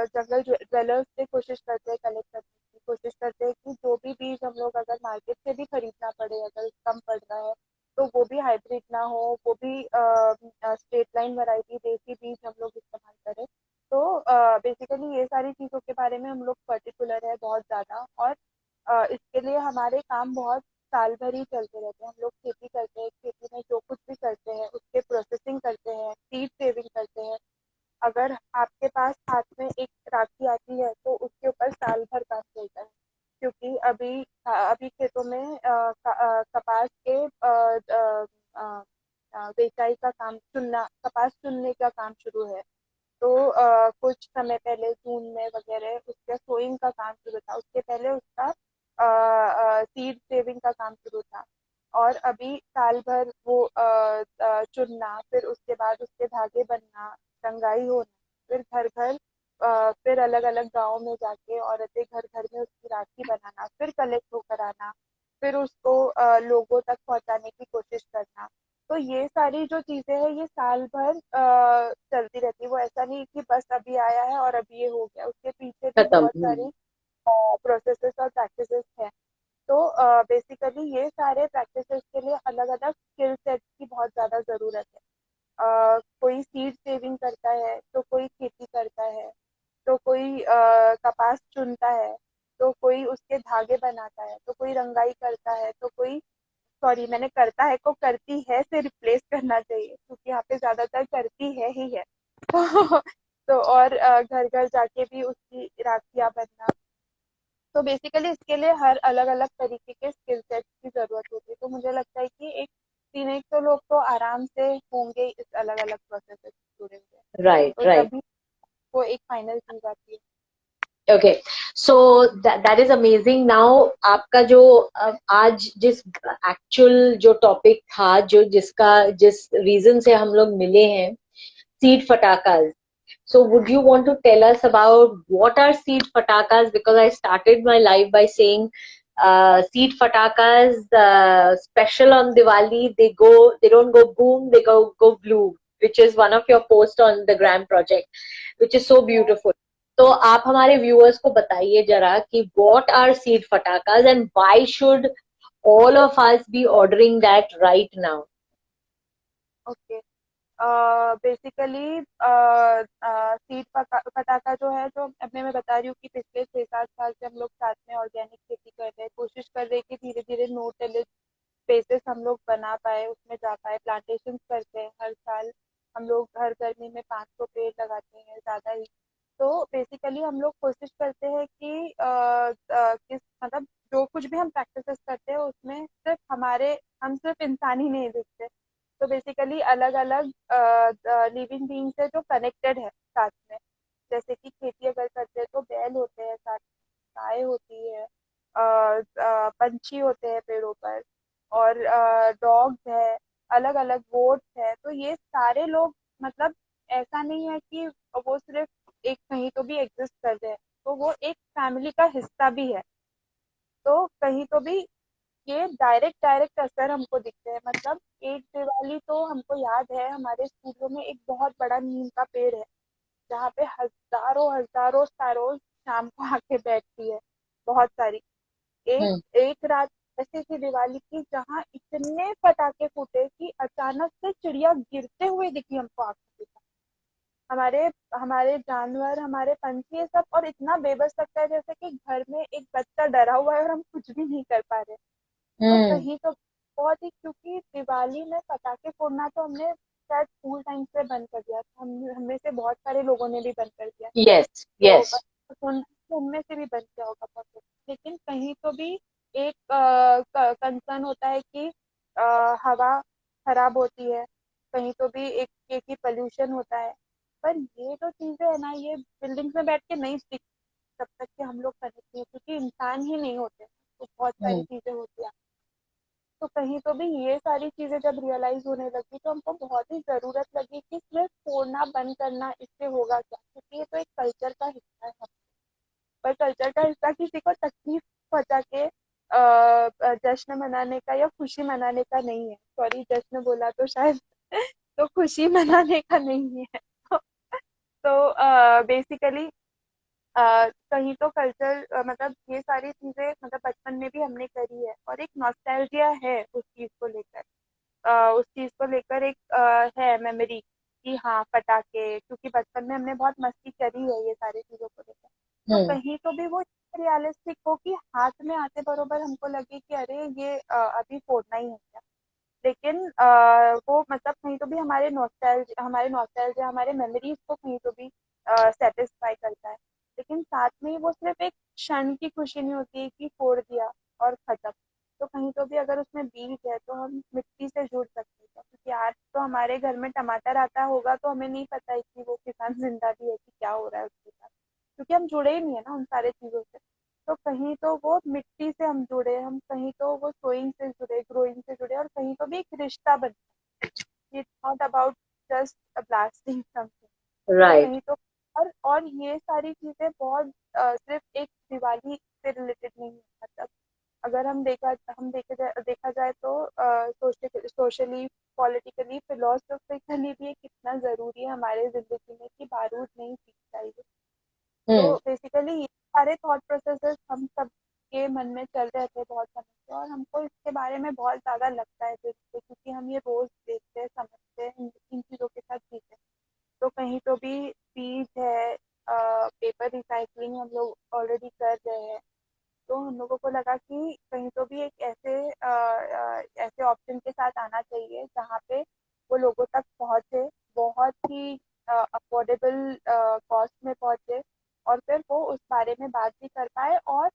जंगल ज्वेलर्स से कोशिश करते हैं कलेक्ट करने की कोशिश करते हैं कि जो भी बीज हम लोग अगर मार्केट से भी खरीदना पड़े, अगर कम पड़ रहा है, तो वो भी हाइब्रिड ना हो, वो भी स्ट्रेट लाइन वैरायटी देसी बीज हम लोग इस्तेमाल करें। तो बेसिकली ये सारी चीज़ों के बारे में हम लोग पर्टिकुलर है बहुत ज़्यादा। और इसके लिए हमारे काम बहुत साल भर ही चलते रहते हैं। हम लोग खेती करते हैं, खेती में जो कुछ भी करते हैं उसके प्रोसेसिंग करते हैं, सीड सेविंग करते हैं। अगर आपके पास हाथ में एक राखी आती है तो उसके ऊपर साल भर काम चलता है, क्योंकि अभी अभी खेतों में कपास के बेचाई का काम, चुनना, कपास चुनने का काम शुरू है। तो कुछ समय पहले जून में वगैरह उसका सोइंग का काम शुरू था, उसके पहले उसका सीड सेविंग का काम शुरू था। और अभी साल भर वो चुनना, फिर उसके बाद उसके धागे बनना, रंगाई होना, फिर घर घर फिर अलग अलग गाँव में जाके औरतें घर घर में उसकी राखी बनाना, फिर कलेक्ट होकर आना, फिर उसको लोगों तक पहुंचाने की कोशिश करना। तो ये सारी जो चीजें हैं ये साल भर चलती रहती है। वो ऐसा नहीं कि बस अभी आया है और अभी ये हो गया, उसके पीछे भी खत्म। बहुत सारे प्रोसेसेस और प्रैक्टिसेस हैं। तो बेसिकली ये सारे प्रैक्टिसेस के लिए अलग अलग स्किल सेट की बहुत ज़्यादा ज़रूरत है। कोई सीड सेविंग करता है, तो कोई खेती करता है, तो कोई कपास चुनता है, तो कोई उसके धागे बनाता है, तो कोई रंगाई करता है, तो कोई, सॉरी मैंने करता है को करती है से रिप्लेस करना चाहिए, क्योंकि यहाँ पे ज्यादातर करती है ही है। तो और घर घर जाके भी उसकी राखियां बनना। तो बेसिकली इसके लिए हर अलग अलग तरीके के स्किल सेट की जरूरत होती है। तो मुझे लगता है कि एक 3 एक तो लोग तो आराम से होंगे इस अलग अलग प्रोसेस से जुड़े हुए। राइट तो राइट। तभी वो एक फाइनल चीज आती है। Okay, so that is amazing. Now आपका जो आज जिस एक्चुअल जो टॉपिक था, जो जिस रीजन से हम लोग मिले हैं, seed फटाकास. So would you want to tell us about what are seed fatakas? Because I started my live by saying seed fatakas special on Diwali. They don't go boom, they go blue, which is one of your posts on the Gram project, which is so beautiful. तो आप हमारे व्यूअर्स को बताइए जरा कि what are seed fatakas and why should all of us be ordering that right now? Okay, basically seed पटाखा जो है, जो अब मैं बता रही हूँ कि पिछले 6 7 साल से हम लोग साथ में ऑर्गेनिक खेती कर रहे हैं, कोशिश कर रहे हैं कि धीरे धीरे नो टिलेज स्पेसेस हम लोग बना पाए, उसमें जा पाए। प्लांटेशन करते हैं हर साल, हम लोग हर गर्मी में 500 पेड़ लगाते हैं, ज़्यादा ही। तो बेसिकली हम लोग कोशिश करते हैं कि किस मतलब जो कुछ भी हम प्रैक्टिसेस करते हैं उसमें सिर्फ हम सिर्फ इंसान ही नहीं दिखते। तो बेसिकली अलग अलग लिविंग बींग्स है जो कनेक्टेड है साथ में। जैसे कि खेती अगर करते हैं तो बैल होते हैं साथ में, गाय होती है, पंछी होते हैं पेड़ों पर, और डॉग्स है, अलग अलग गोट्स है। तो ये सारे लोग, मतलब ऐसा नहीं है कि वो सिर्फ एक कहीं तो भी एग्जिस्ट कर रहे हैं, तो वो एक फैमिली का हिस्सा भी है। तो कहीं तो भी ये डायरेक्ट डायरेक्ट असर हमको दिखते हैं। मतलब एक दिवाली तो हमको याद है, हमारे स्कूलों में एक बहुत बड़ा नीम का पेड़ है, जहाँ पे हजारों हजारों स्पैरोज शाम को आके बैठती है, बहुत सारी। एक हम्म। एक रात ऐसी थी दिवाली की जहाँ इतने पटाखे फूटे कि अचानक से चिड़िया गिरते हुए दिखी हमको आंखों के सामने। हमारे हमारे जानवर, हमारे पंछी, ये सब, और इतना बेबस लगता है जैसे कि घर में एक बच्चा डरा हुआ है और हम कुछ भी नहीं कर पा रहे। तो हम्म। कहीं तो बहुत ही, क्योंकि दिवाली में पटाखे फोड़ना तो हमने शायद स्कूल टाइम से बंद कर दिया था, हम हमें से बहुत सारे लोगों ने भी बंद कर दिया। यस, तो यस। उनमें से भी बन गया होगा बहुत लोग। लेकिन कहीं तो भी एक कंसर्न होता है कि हवा खराब होती है, कहीं तो भी एक ये कि पोल्यूशन होता है। पर ये जो चीजें है ना, ये बिल्डिंग्स में बैठ के नहीं सीख, तब तक कि हम लोग कनेक्ट नहीं, क्योंकि इंसान ही नहीं होते, तो बहुत सारी हम्म। चीजें होती हैं। तो कहीं तो भी ये सारी चीजें जब रियलाइज होने लगी, तो हमको बहुत ही जरूरत लगी कि सिर्फ छोड़ना बंद करना इससे होगा क्या, क्योंकि ये तो एक कल्चर का हिस्सा है। पर कल्चर का हिस्सा किसी को तकलीफ पहुंचा के जश्न मनाने का या खुशी मनाने का नहीं है। सॉरी, जश्न बोला तो शायद तो खुशी मनाने का नहीं है। तो बेसिकली कहीं तो कल्चर, मतलब ये सारी चीजें मतलब बचपन में भी हमने करी है, और एक नॉस्टैल्जिया है उस चीज को लेकर। उस चीज को लेकर एक है मेमोरी कि हाँ पटाखे, क्योंकि बचपन में हमने बहुत मस्ती करी है ये सारी चीजों को लेकर। तो हम्म। कहीं तो भी वो रियलिस्टिक हो कि हाथ में आते बरोबर हमको लगे कि अरे ये अभी फोड़ना ही है क्या। लेकिन वो मतलब कहीं तो भी हमारे नॉस्टैल्जिया हमारे मेमोरीज को कहीं तो भी सेटिस्फाई करता है। लेकिन साथ में वो सिर्फ एक क्षण की खुशी नहीं होती है कि फोड़ दिया और खत्म। तो कहीं तो भी अगर उसमें बीज है तो हम मिट्टी से जुड़ सकते हैं, क्योंकि आज तो हमारे घर में टमाटर आता होगा तो हमें नहीं पता है कि वो किसान जिंदा भी है कि क्या हो रहा है उसके साथ, क्योंकि हम जुड़े ही नहीं है ना उन सारे चीजों से। तो कहीं तो वो मिट्टी से हम जुड़े, हम कहीं तो वो सोइंग से जुड़े, ग्रोइंग से जुड़े, और कहीं तो भी एक रिश्ता बन। It's not about just blasting something. तो राइट। कहीं तो और ये सारी चीजें बहुत सिर्फ एक दिवाली से रिलेटेड नहीं है। मतलब अगर देखा जाए तो सोशली, पॉलिटिकली, फिलोसफिकली भी ये कितना जरूरी है हमारे जिंदगी में कि बारूद नहीं सीखना चाहिए। तो हम्म। बेसिकली ये सारे थॉट प्रोसेसेस हम सब के मन में चल रहे थे बहुत समय से, और हमको इसके बारे में बहुत ज्यादा लगता है दिल से, क्योंकि हम ये रोज देखते हैं, समझते हैं, इन चीजों के साथ जीते हैं। तो कहीं तो भी बीज है, पेपर रिसाइकलिंग हम लोग ऑलरेडी कर रहे हैं। तो हम लोगों को लगा कि कहीं तो भी एक ऐसे ऑप्शन के साथ आना चाहिए जहाँ पे वो लोगों तक पहुँचे, बहुत ही अफोर्डेबल कॉस्ट में पहुँचे, और फिर वो उस बारे में बात भी कर पाए, और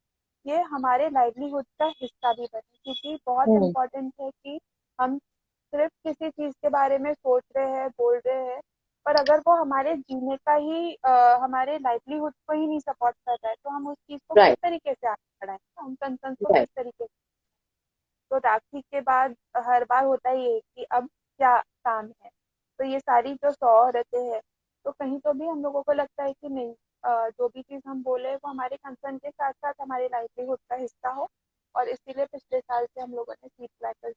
ये हमारे लाइवलीहुड का हिस्सा भी बने, क्योंकि बहुत हम्म। इम्पोर्टेंट है कि हम सिर्फ किसी चीज़ के बारे में सोच रहे हैं, बोल रहे हैं, पर अगर वो हमारे जीने का ही हमारे लाइवलीहुड को ही नहीं सपोर्ट कर रहा है, तो हम उस चीज़ को किस राइट। तरीके से आगे बढ़ाएं, हम कंसर्न को किस राइट। तरीके से। तो राखी के बाद हर बार होता ही है कि अब क्या काम है। तो ये सारी जो 100 औरतें हैं, तो कहीं तो भी हम लोगों को लगता है कि नहीं, जो भी चीज़ हम बोले वो हमारे कंसर्न के साथ साथ हमारे लाइवलीहुड का हिस्सा हो। और इसीलिए पिछले साल से हम लोगों ने सीड क्रैकर्स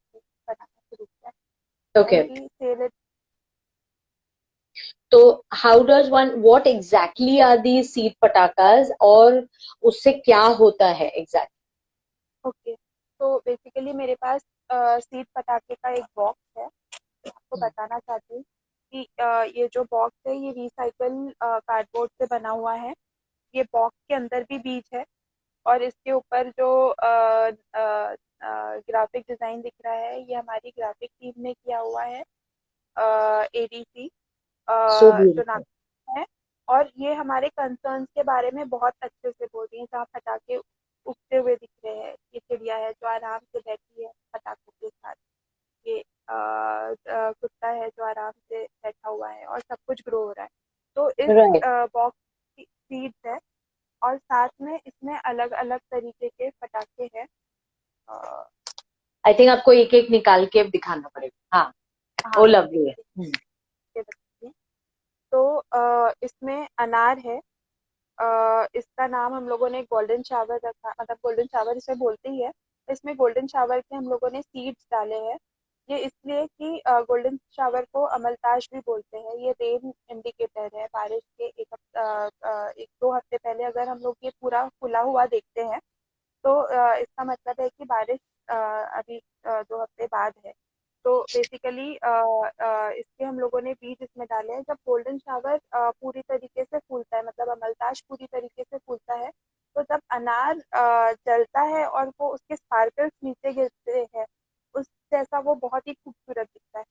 बनाना शुरू किया है ओके। कि सेल। तो how does one, what exactly are the seed पटाखास, और उससे क्या होता है एग्जैक्टली? ओके, तो बेसिकली मेरे पास सीड पटाखे का एक बॉक्स है। मैं आपको बताना चाहती हूँ कि ये जो बॉक्स है ये रिसाइकल कार्डबोर्ड से बना हुआ है। ये बॉक्स के अंदर भी बीज है, और इसके ऊपर जो ग्राफिक डिजाइन दिख रहा है ये हमारी ग्राफिक टीम ने किया हुआ है, एडीसी सो जो नाम ब्यूटीफुल। है। और ये हमारे कंसर्न्स के बारे में बहुत अच्छे से बोल रही है, जहाँ पटाखे उगते हुए दिख रहे हैं, ये चिड़िया है जो आराम से बैठी है पटाखों के साथ, ये कुत्ता है जो आराम से बैठा हुआ है, और सब कुछ ग्रो हो रहा है। तो इस राइट। बॉक्स की सीड्स है, और साथ में इसमें अलग अलग तरीके के पटाखे हैं। अ, आई थिंक आपको एक एक निकाल के दिखाना पड़ेगा। हाँ। हाँ, ओ एक लवली है। एक के बताती हूँ। तो इसमें अनार है। इसका नाम हम लोगों ने गोल्डन शावर रखा, मतलब गोल्डन शावर इसे बोलते ही है। इसमें गोल्डन शावर के हम लोगों ने सीड्स डाले हैं। ये इसलिए कि गोल्डन शावर को अमलताश भी बोलते हैं। ये रेन इंडिकेटर है, बारिश के एक दो हफ्ते पहले अगर हम लोग ये पूरा खुला हुआ देखते हैं तो इसका मतलब है कि बारिश अभी 2 हफ्ते बाद है। तो बेसिकली इसके हम लोगों ने बीज इसमें डाले हैं। जब गोल्डन शावर पूरी तरीके से फूलता है, मतलब अमलताश पूरी तरीके से फूलता है, तो जब अनार जलता है और वो उसके स्पार्कल्स नीचे गिरते हैं, उस जैसा वो बहुत ही खूबसूरत दिखता है।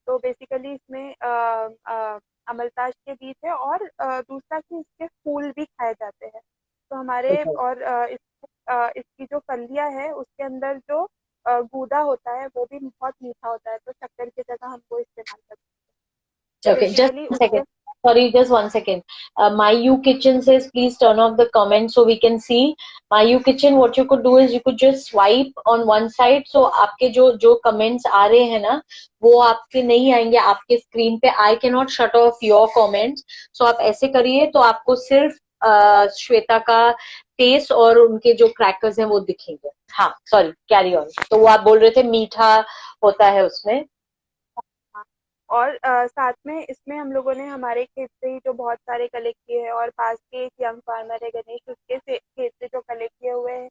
तो बेसिकली इसमें अमलताश के बीज है, और दूसरा कि इसके फूल भी खाए जाते हैं। तो हमारे Okay. और इसकी जो फलियां है उसके अंदर जो गूदा होता है वो भी बहुत मीठा होता है, तो शक्कर की जगह हम वो इस्तेमाल करते हैं। तो Okay, just बेसिकली 1 second. उसके Sorry, just 1 second. My You Kitchen says, please turn off the comments so we can see. My You Kitchen, what you could do is you could just swipe on one side. So आपके जो जो comments आ रहे हैं ना, वो आपके नहीं आएंगे आपके स्क्रीन पे. I cannot shut off your comments. So आप ऐसे करिए तो आपको सिर्फ श्वेता का फेस और उनके जो क्रैकर्स हैं वो दिखेंगे. हाँ, सॉरी, कैरी ऑन. तो वो आप बोल रहे थे मीठा होता है उसमें. हाँ। और साथ में इसमें हम लोगों ने हमारे खेत से ही जो बहुत सारे कलेक्ट किए हैं, और पास के एक यंग फार्मर है गणेश, उसके से खेत से जो कलेक्ट किए हुए हैं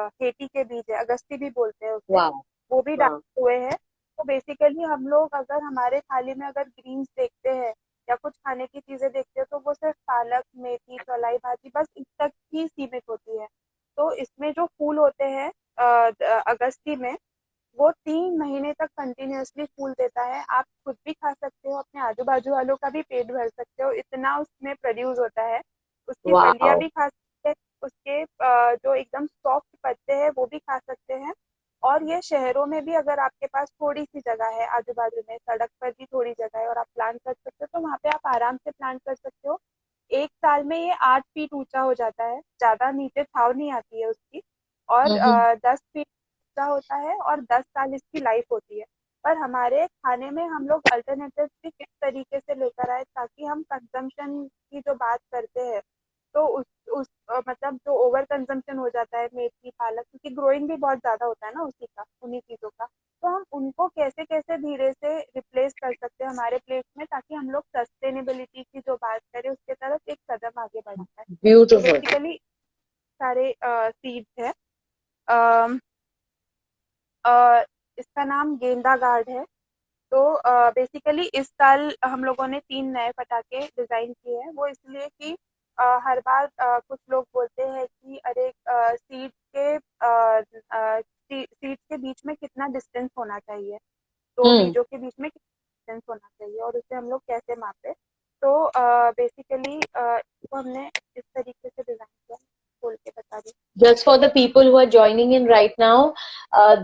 खेती के बीज है, अगस्ती भी बोलते हैं उसे, वाह. वो भी वाह. डाले हुए हैं। तो बेसिकली हम लोग अगर हमारे थाली में अगर ग्रीन्स देखते हैं या कुछ खाने की चीजें देखते हैं, तो वो सिर्फ पालक, मेथी, चौलाई भाजी, बस इन तक ही सीमित होती है। तो इसमें जो फूल होते हैं अगस्ती में, वो 3 महीने तक कंटिन्यूअसली फूल देता है। आप खुद भी खा सकते हो, अपने आजू बाजू वालों का भी पेट भर सकते हो, इतना उसमें प्रोड्यूस होता है। उसकी फलियां वाह. भी खा सकते हैं, उसके जो एकदम सॉफ्ट पत्ते हैं वो भी खा सकते हैं। और ये शहरों में भी अगर आपके पास थोड़ी सी जगह है, आजू बाजू में सड़क पर भी थोड़ी जगह है और आप प्लांट कर सकते हो, तो वहाँ पे आप आराम से प्लांट कर सकते हो। 1 साल में ये 8 फीट ऊंचा हो जाता है, ज्यादा नीचे छाव नहीं आती है उसकी। और हम्म. 10 फीट ऊंचा होता है, और 10 साल इसकी लाइफ होती है। पर हमारे खाने में हम लोग अल्टरनेटिव भी किस तरीके से लेकर आए, ताकि हम कंजम्पशन की जो बात करते हैं, तो मतलब जो ओवर कंजम्पशन हो जाता है मेथी, पालक, क्योंकि ग्रोइंग भी बहुत ज्यादा होता है ना उसी का, उन्हीं चीजों का, तो हम उनको कैसे कैसे धीरे से रिप्लेस कर सकते हैं हमारे प्लेट में, ताकि हम लोग सस्टेनेबिलिटी की जो बात करें उसके तरफ एक कदम आगे बढ़ा पाए। तो ब्यूटिफुल. बेसिकली सारे सीड्स है। अम, अ, इसका नाम गेंदा गार्ड है। तो बेसिकली इस साल हम लोगों ने 3 नए पटाखे डिजाइन किए हैं। वो इसलिए कि हर बार कुछ लोग बोलते हैं कि अरे सीड्स के बीच में कितना डिस्टेंस होना चाहिए, दो हम्म. बीजों के बीच में कितना डिस्टेंस होना चाहिए, और उसे हम लोग कैसे मापे। तो बेसिकली इसको हमने इस तरीके से डिजाइन किया, खोल के बता दी। Just for the people who are joining in right now,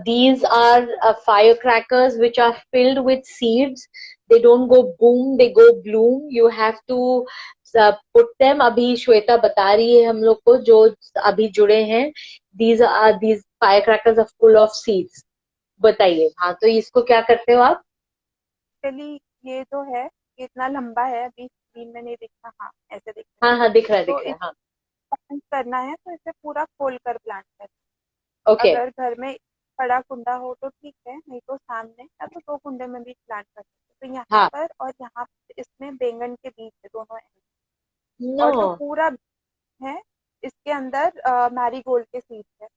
these are firecrackers which are filled with seeds. They don't go boom, they go bloom. You have to put them. अभी श्वेता बता रही है हम लोग को जो अभी जुड़े हैं. These firecrackers are full of seeds. बताइए. हाँ, तो इसको क्या करते हो आप? एक्चुअली ये जो है, ये इतना लंबा है, अभी स्क्रीन में नहीं दिखता, हाँ ऐसे दिखता है। हाँ हाँ, दिख रहा है, तो दिख रहा है. हाँ. प्लांट करना है तो इसे पूरा खोल कर प्लांट करना है। ओके. अगर घर में बड़ा कुंडा हो तो ठीक है, नहीं तो सामने या तो 2 कुंडे में भी प्लांट कर सकते हो। तो यहाँ हाँ. पर और यहाँ पर इसमें बैंगन के बीज है, दोनों है। नो. और जो पूरा है, इसके अंदर मैरीगोल्ड के सीड्स है।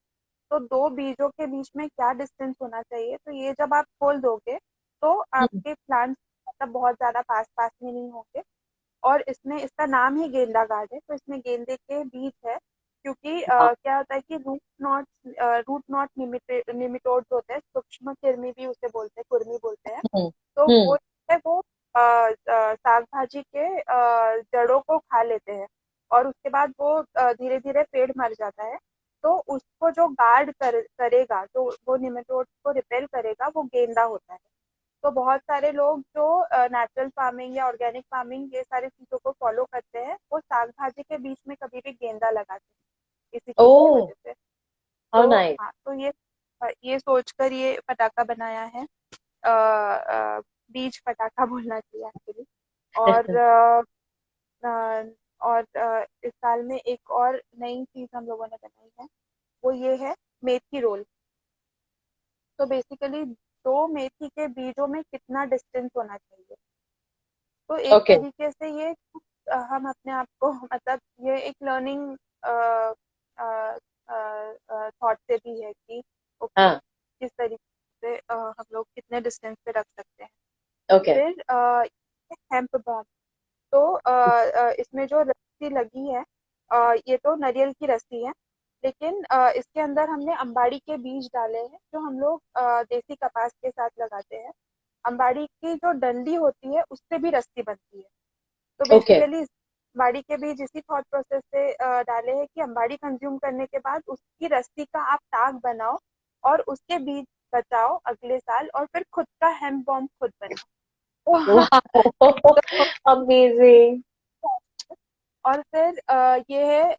तो दो बीजों के बीच में क्या डिस्टेंस होना चाहिए, तो ये जब आप खोल दोगे तो आपके प्लांट्स मतलब बहुत ज्यादा पास पास में नहीं होंगे। और इसमें इसका नाम ही गेंदा गार्ड है, तो इसमें गेंदे के बीज है। क्योंकि क्या होता है कि रूट नॉट निमिटोड्स होते हैं, सूक्ष्म कृमि भी उसे बोलते हैं, कुर्मी बोलते हैं। हम्म. तो वो हम्म. है वो साग भाजी के जड़ों को खा लेते हैं, और उसके बाद वो धीरे धीरे पेड़ मर जाता है। तो उसको जो करेगा, जो वो निमेटोड्स को रिपेल करेगा, वो गेंदा होता है। तो बहुत सारे लोग जो नेचुरल फार्मिंग या ऑर्गेनिक फार्मिंग ये सारी चीजों को फॉलो करते हैं, वो साग भाजी के बीच में कभी भी गेंदा लगाते हैं इसी चीज की ओह, वजह से। हाउ तो नाइस. हाँ, तो ये सोचकर ये पटाखा बनाया है। बीज पटाखा बोलना चाहिए एक्चुअली। और इस साल में एक और नई चीज हम लोगों ने बनाई है। वो ये है मेथी रोल। तो बेसिकली दो मेथी के बीजों में कितना डिस्टेंस होना चाहिए। तो एक ओके। तरीके से ये हम अपने आप को मतलब ये एक लर्निंग थॉट से भी है कि ओके हाँ। किस तरीके से हम लोग कितने डिस्टेंस पे रख सकते हैं। ओके। फिर हेम्प बॉम्ब। तो इसमें जो रस्सी लगी है ये तो नारियल की रस्सी है, लेकिन इसके अंदर हमने अंबाड़ी के बीज डाले हैं जो हम लोग देसी कपास के साथ लगाते हैं। अंबाड़ी की जो डंडी होती है उससे भी रस्सी बनती है। तो ओके। बेसिकली अंबाड़ी के बीज इसी थॉट प्रोसेस से डाले हैं कि अंबाड़ी कंज्यूम करने के बाद उसकी रस्सी का आप ताग बनाओ और उसके बीज बचाओ अगले साल और फिर खुद का हेम्प बॉम्ब खुद बनाओ। वाह, अमेजिंग। और फिर ये है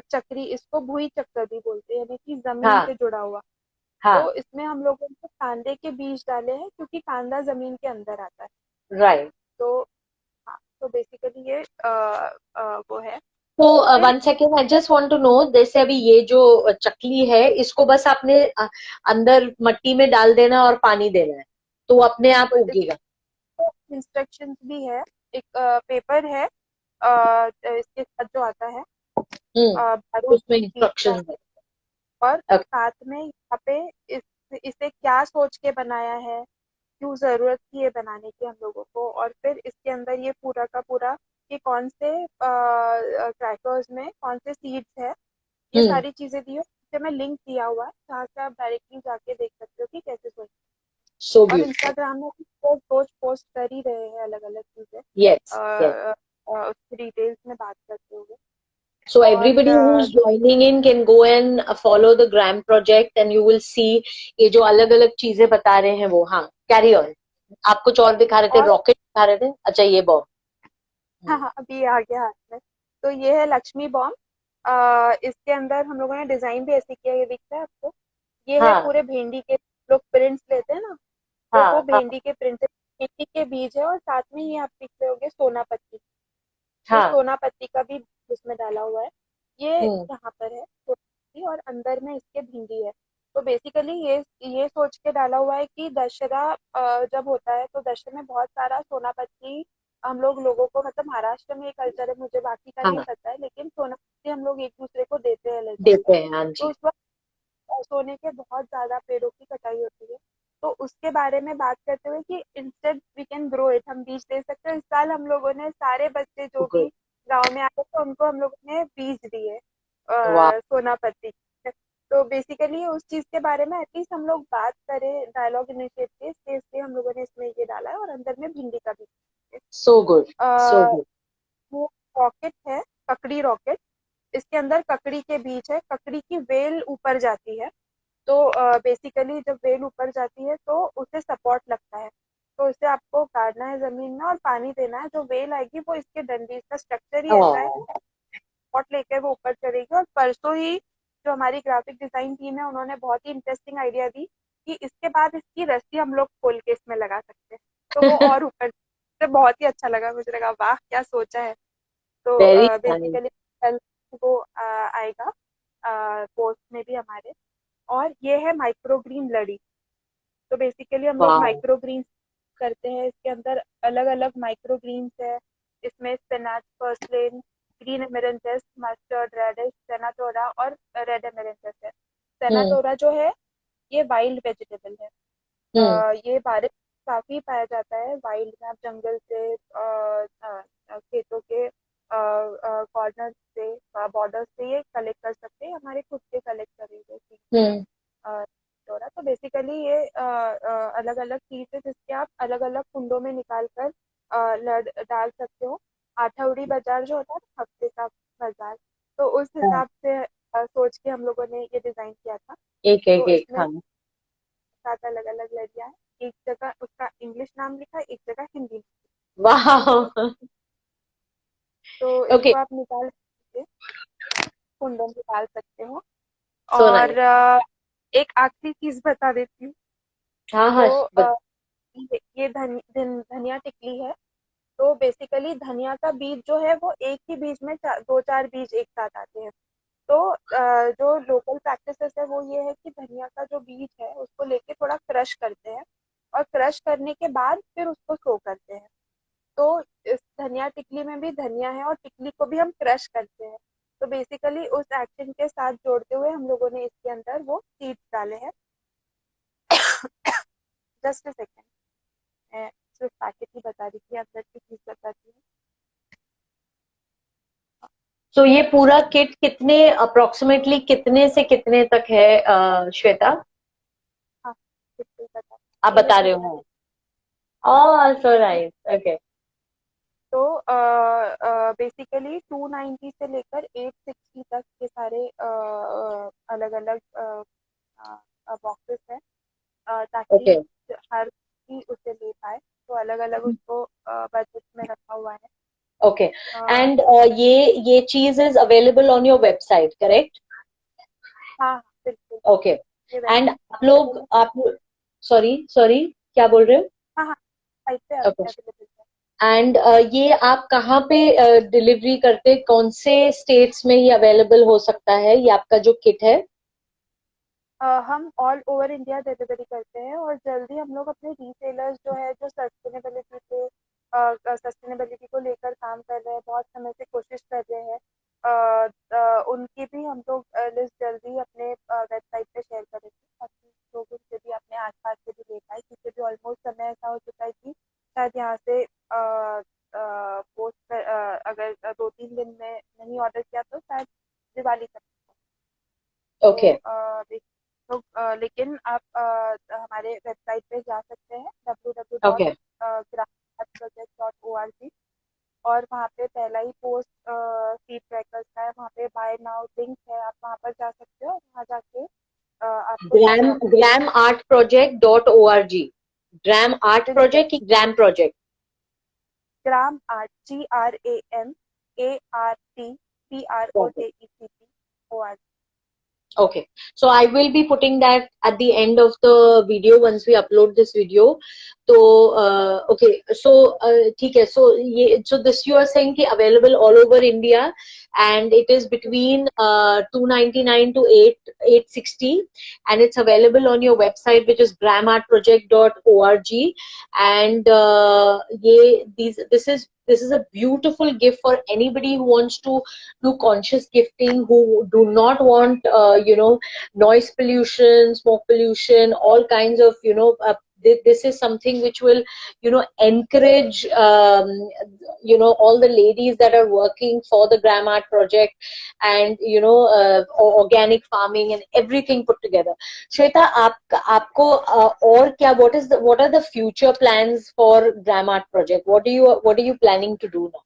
चक्री, इसको भुई चक्कर भी बोलते हैं, यानी कि जमीन हाँ। से जुड़ा हुआ। हाँ। तो इसमें हम लोगों ने कांदे के बीज डाले हैं क्योंकि कांदा जमीन के अंदर आता है। राइट। तो हाँ, तो बेसिकली ये वो है। तो फिर 1 second, I just want to know, जैसे अभी ये जो चकली है इसको बस आपने अंदर मट्टी में डाल देना और पानी देना है तो वो अपने आप बिल्कुल उगेगा? इंस्ट्रक्शंस भी है। एक पेपर है इसके साथ जो आता है बारूद उसमें पीट का। इंस्ट्रक्शन है? और Okay. साथ में यहाँ पे इस इसे क्या सोच के बनाया है, क्यों जरूरत थी ये बनाने की हम लोगों को, और फिर इसके अंदर ये पूरा का पूरा कि कौन से क्रैकर्स में कौन से सीड्स है, ये हम्म। सारी चीजें दी हो। इसे मैं लिंक दिया हुआ है जहाँ से आप डायरेक्टली जाके देख सकते हो कि कैसे सोच। सो और ब्यूटीफुल। इंस्टाग्राम में भी रोज रोज पोस्ट कर ही रहे हैं अलग अलग चीजें यस। यस। उसकी डिटेल्स में बात करते हुए। So और everybody who's joining in can go and follow the Gram project and you will see ये जो अलग अलग चीजें बता रहे हैं वो। हाँ, कैरी ऑन। आप कुछ और दिखा रहे थे, और रॉकेट दिखा रहे थे, अच्छा ये बॉम्ब। हाँ हाँ अभी ये आ गया हाथ में। तो ये है लक्ष्मी बॉम्ब। इसके अंदर हम लोगों ने डिजाइन भी ऐसे किया, ये दिख रहा है आपको। ये है हाँ। पूरे भिंडी के लोग प्रिंट्स लेते हैं ना, तो वो हाँ। हाँ। भिंडी के प्रिंट भिंडी के बीज है और साथ में ये आप देख रहे होगे सोना पत्ती। तो हाँ। सोना पत्ती का भी इसमें डाला हुआ है। ये हम्म। यहाँ पर है सोना पत्ती और अंदर में इसके भिंडी है। तो बेसिकली ये सोच के डाला हुआ है कि दशहरा जब होता है तो दशहरे में बहुत सारा सोना पत्ती हम लोगों को, मतलब महाराष्ट्र में ये कल्चर है, मुझे बाकी का नहीं हाँ, पता है, लेकिन सोना पत्ती हम लोग एक दूसरे को देते हैं ले जाकर। देते हैं, हाँ तो जी। उस वक्त सोने के बहुत ज्यादा पेड़ों की कटाई होती है। तो उसके बारे में बात करते हुए कि instead we can grow it, हम बीज दे सकते हैं। इस साल हम लोगों ने सारे बच्चे जो भी गुड। गांव में आए थे उनको हम लोगों ने बीज दिए वाह। सोनापत्ती के। तो बेसिकली उस चीज के बारे में एटलीस्ट हम लोग बात करें, डायलॉग इनिशिएटिव के, इसलिए हम लोगों ने इसमें ये डाला है और अंदर में भिंडी का भी। So good. So uh, good. वो रॉकेट है, ककड़ी रॉकेट। इसके अंदर ककड़ी के बीज है, ककड़ी की वेल ऊपर जाती है। तो बेसिकली जब वेल ऊपर जाती है तो उसे सपोर्ट लगता है। तो इसे आपको गाड़ना है जमीन में और पानी देना है। जो वेल आएगी वो इसके डंडी, इसका स्ट्रक्चर ही ऐसा है, सपोर्ट लेकर वो ऊपर चढ़ेगी। और परसों ही जो हमारी ग्राफिक डिजाइन टीम है उन्होंने बहुत ही इंटरेस्टिंग आइडिया दी कि इसके बाद इसकी रस्सी हम लोग खोल के इसमें लगा सकते हैं, तो वो और ऊपर से बहुत ही अच्छा लगा। मुझे लगा वाह क्या सोचा है। तो वेरी नाइस। बेसिकली कल वो आएगा पोस्ट में भी हमारे। और ये है माइक्रोग्रीन लड़ी। तो बेसिकली हम लोग वाह। माइक्रोग्रीन करते हैं। इसके अंदर अलग अलग माइक्रोग्रीन्स है। इसमें spinach, purslane, green amaranthus, mustard, radish, सेनाटोरा और रेड एमेरेंथस है। हम्म। सेनाटोरा जो है ये वाइल्ड वेजिटेबल है। हम्म। ये बारिश काफी पाया जाता है वाइल्ड में। आप जंगल से खेतों के कॉर्नर से, बॉर्डर से ये कलेक्ट कर सकते हैं, हमारे खुद के कलेक्ट करेंगे हम्म। डोरा। तो बेसिकली ये अलग अलग चीज है जिसके आप अलग अलग कुंडों में निकाल कर डाल सकते हो। आठवड़ी बाजार जो होता है ना, हफ्ते का बाजार, तो उस हाँ, हिसाब से सोच के हम लोगों ने ये डिजाइन किया था। एक एक तो एक, इसमें हाँ। 7 अलग अलग लड़ियां हैं, एक जगह उसका इंग्लिश नाम लिखा है, एक जगह हिंदी में। वाह। तो ओके। इसको आप निकाल के कुंडों में डाल सकते हो। So nice. और एक आखिरी चीज बता देती हूँ। हाँ हाँ, तो ये धनिया टिकली है। तो बेसिकली धनिया का बीज जो है वो एक ही बीज में दो चार बीज एक साथ आते हैं। तो जो लोकल प्रैक्टिसेस है वो ये है कि धनिया का जो बीज है उसको लेके थोड़ा क्रश करते हैं, और क्रश करने के बाद फिर उसको सो करते हैं। तो इस धनिया टिकली में भी धनिया है और टिकली को भी हम क्रश करते हैं। तो बेसिकली उस एक्शन के साथ जोड़ते हुए हम लोगों ने इसके अंदर वो सीड्स डाले हैं। जस्ट अ सेकेंड, मैं सिर्फ पैकेट ही बता रही थी, अंदर की चीज बताती हूँ। सो ये पूरा किट कितने अप्रोक्सीमेटली कितने से कितने तक है श्वेता? हाँ, बिल्कुल बता, आप ये बता रहे धनिया हो? टिकली। ओह सो नाइस, ओके। तो बेसिकली 290 से लेकर 860 तक के सारे अलग अलग बॉक्सेस हैं, ताकि ओके हर कोई उसे ले पाए। तो अलग अलग उसको बजट में रखा हुआ है। ओके। अ, एंड ये चीज is available on your website, correct? हाँ हाँ, बिल्कुल। ओके। ये एंड वेबसाइट आप लोग अवेलेबल। आप सॉरी सॉरी, क्या बोल रहे हो? हाँ हाँ, साइट पे ओके। अवेलेबल है। एंड ये आप कहाँ पे डिलीवरी करते, कौन से स्टेट्स में ये अवेलेबल हो सकता है, ये आपका जो किट है? हम ऑल ओवर इंडिया डिलीवरी करते हैं, और जल्दी हम लोग अपने रीसेलर्स जो है, जो सस्टेनेबिलिटी को लेकर काम कर रहे हैं, बहुत समय से कोशिश कर रहे हैं, उनकी भी हम लोग लिस्ट जल्दी अपने वेबसाइट पे शेयर करेंगे, ताकि लोग उनसे भी अपने आसपास से भी ले पाए, क्योंकि भी ऑलमोस्ट समय ऐसा हो चुका है कि शायद यहाँ से पोस्ट अगर 2-3 दिन में नहीं ऑर्डर किया तो शायद दिवाली तक। ओके तो लोग लेकिन आप हमारे वेबसाइट पे जा सकते हैं, ओके www.grantproject.org, और वहाँ पे पहला ही पोस्ट सीड ट्रैकर्स का है, वहाँ पे बाय नाउ लिंक है, आप वहाँ पर जा सकते हो, वहाँ जाके आपको सारे option. Gram Art project dot O R G. Gram Art बिल्कुल, प्रोजेक्ट की Gram project? Gram Art, GRAMART Okay, so I will be putting that at the end of the video once we upload this video. तो okay, so ठीक है, so ये so this you are saying कि available all over India, and it is between 299 to 860, and it's available on your website, which is gramartproject.org. And ये this is a beautiful gift for anybody who wants to do conscious gifting, who do not want noise pollution, smoke pollution, all kinds of this is something which will encourage all the ladies that are working for the Gram Art project, and organic farming and everything put together. Shweta, आपको और क्या, what are the future plans for Gram Art project? What are you planning to do now?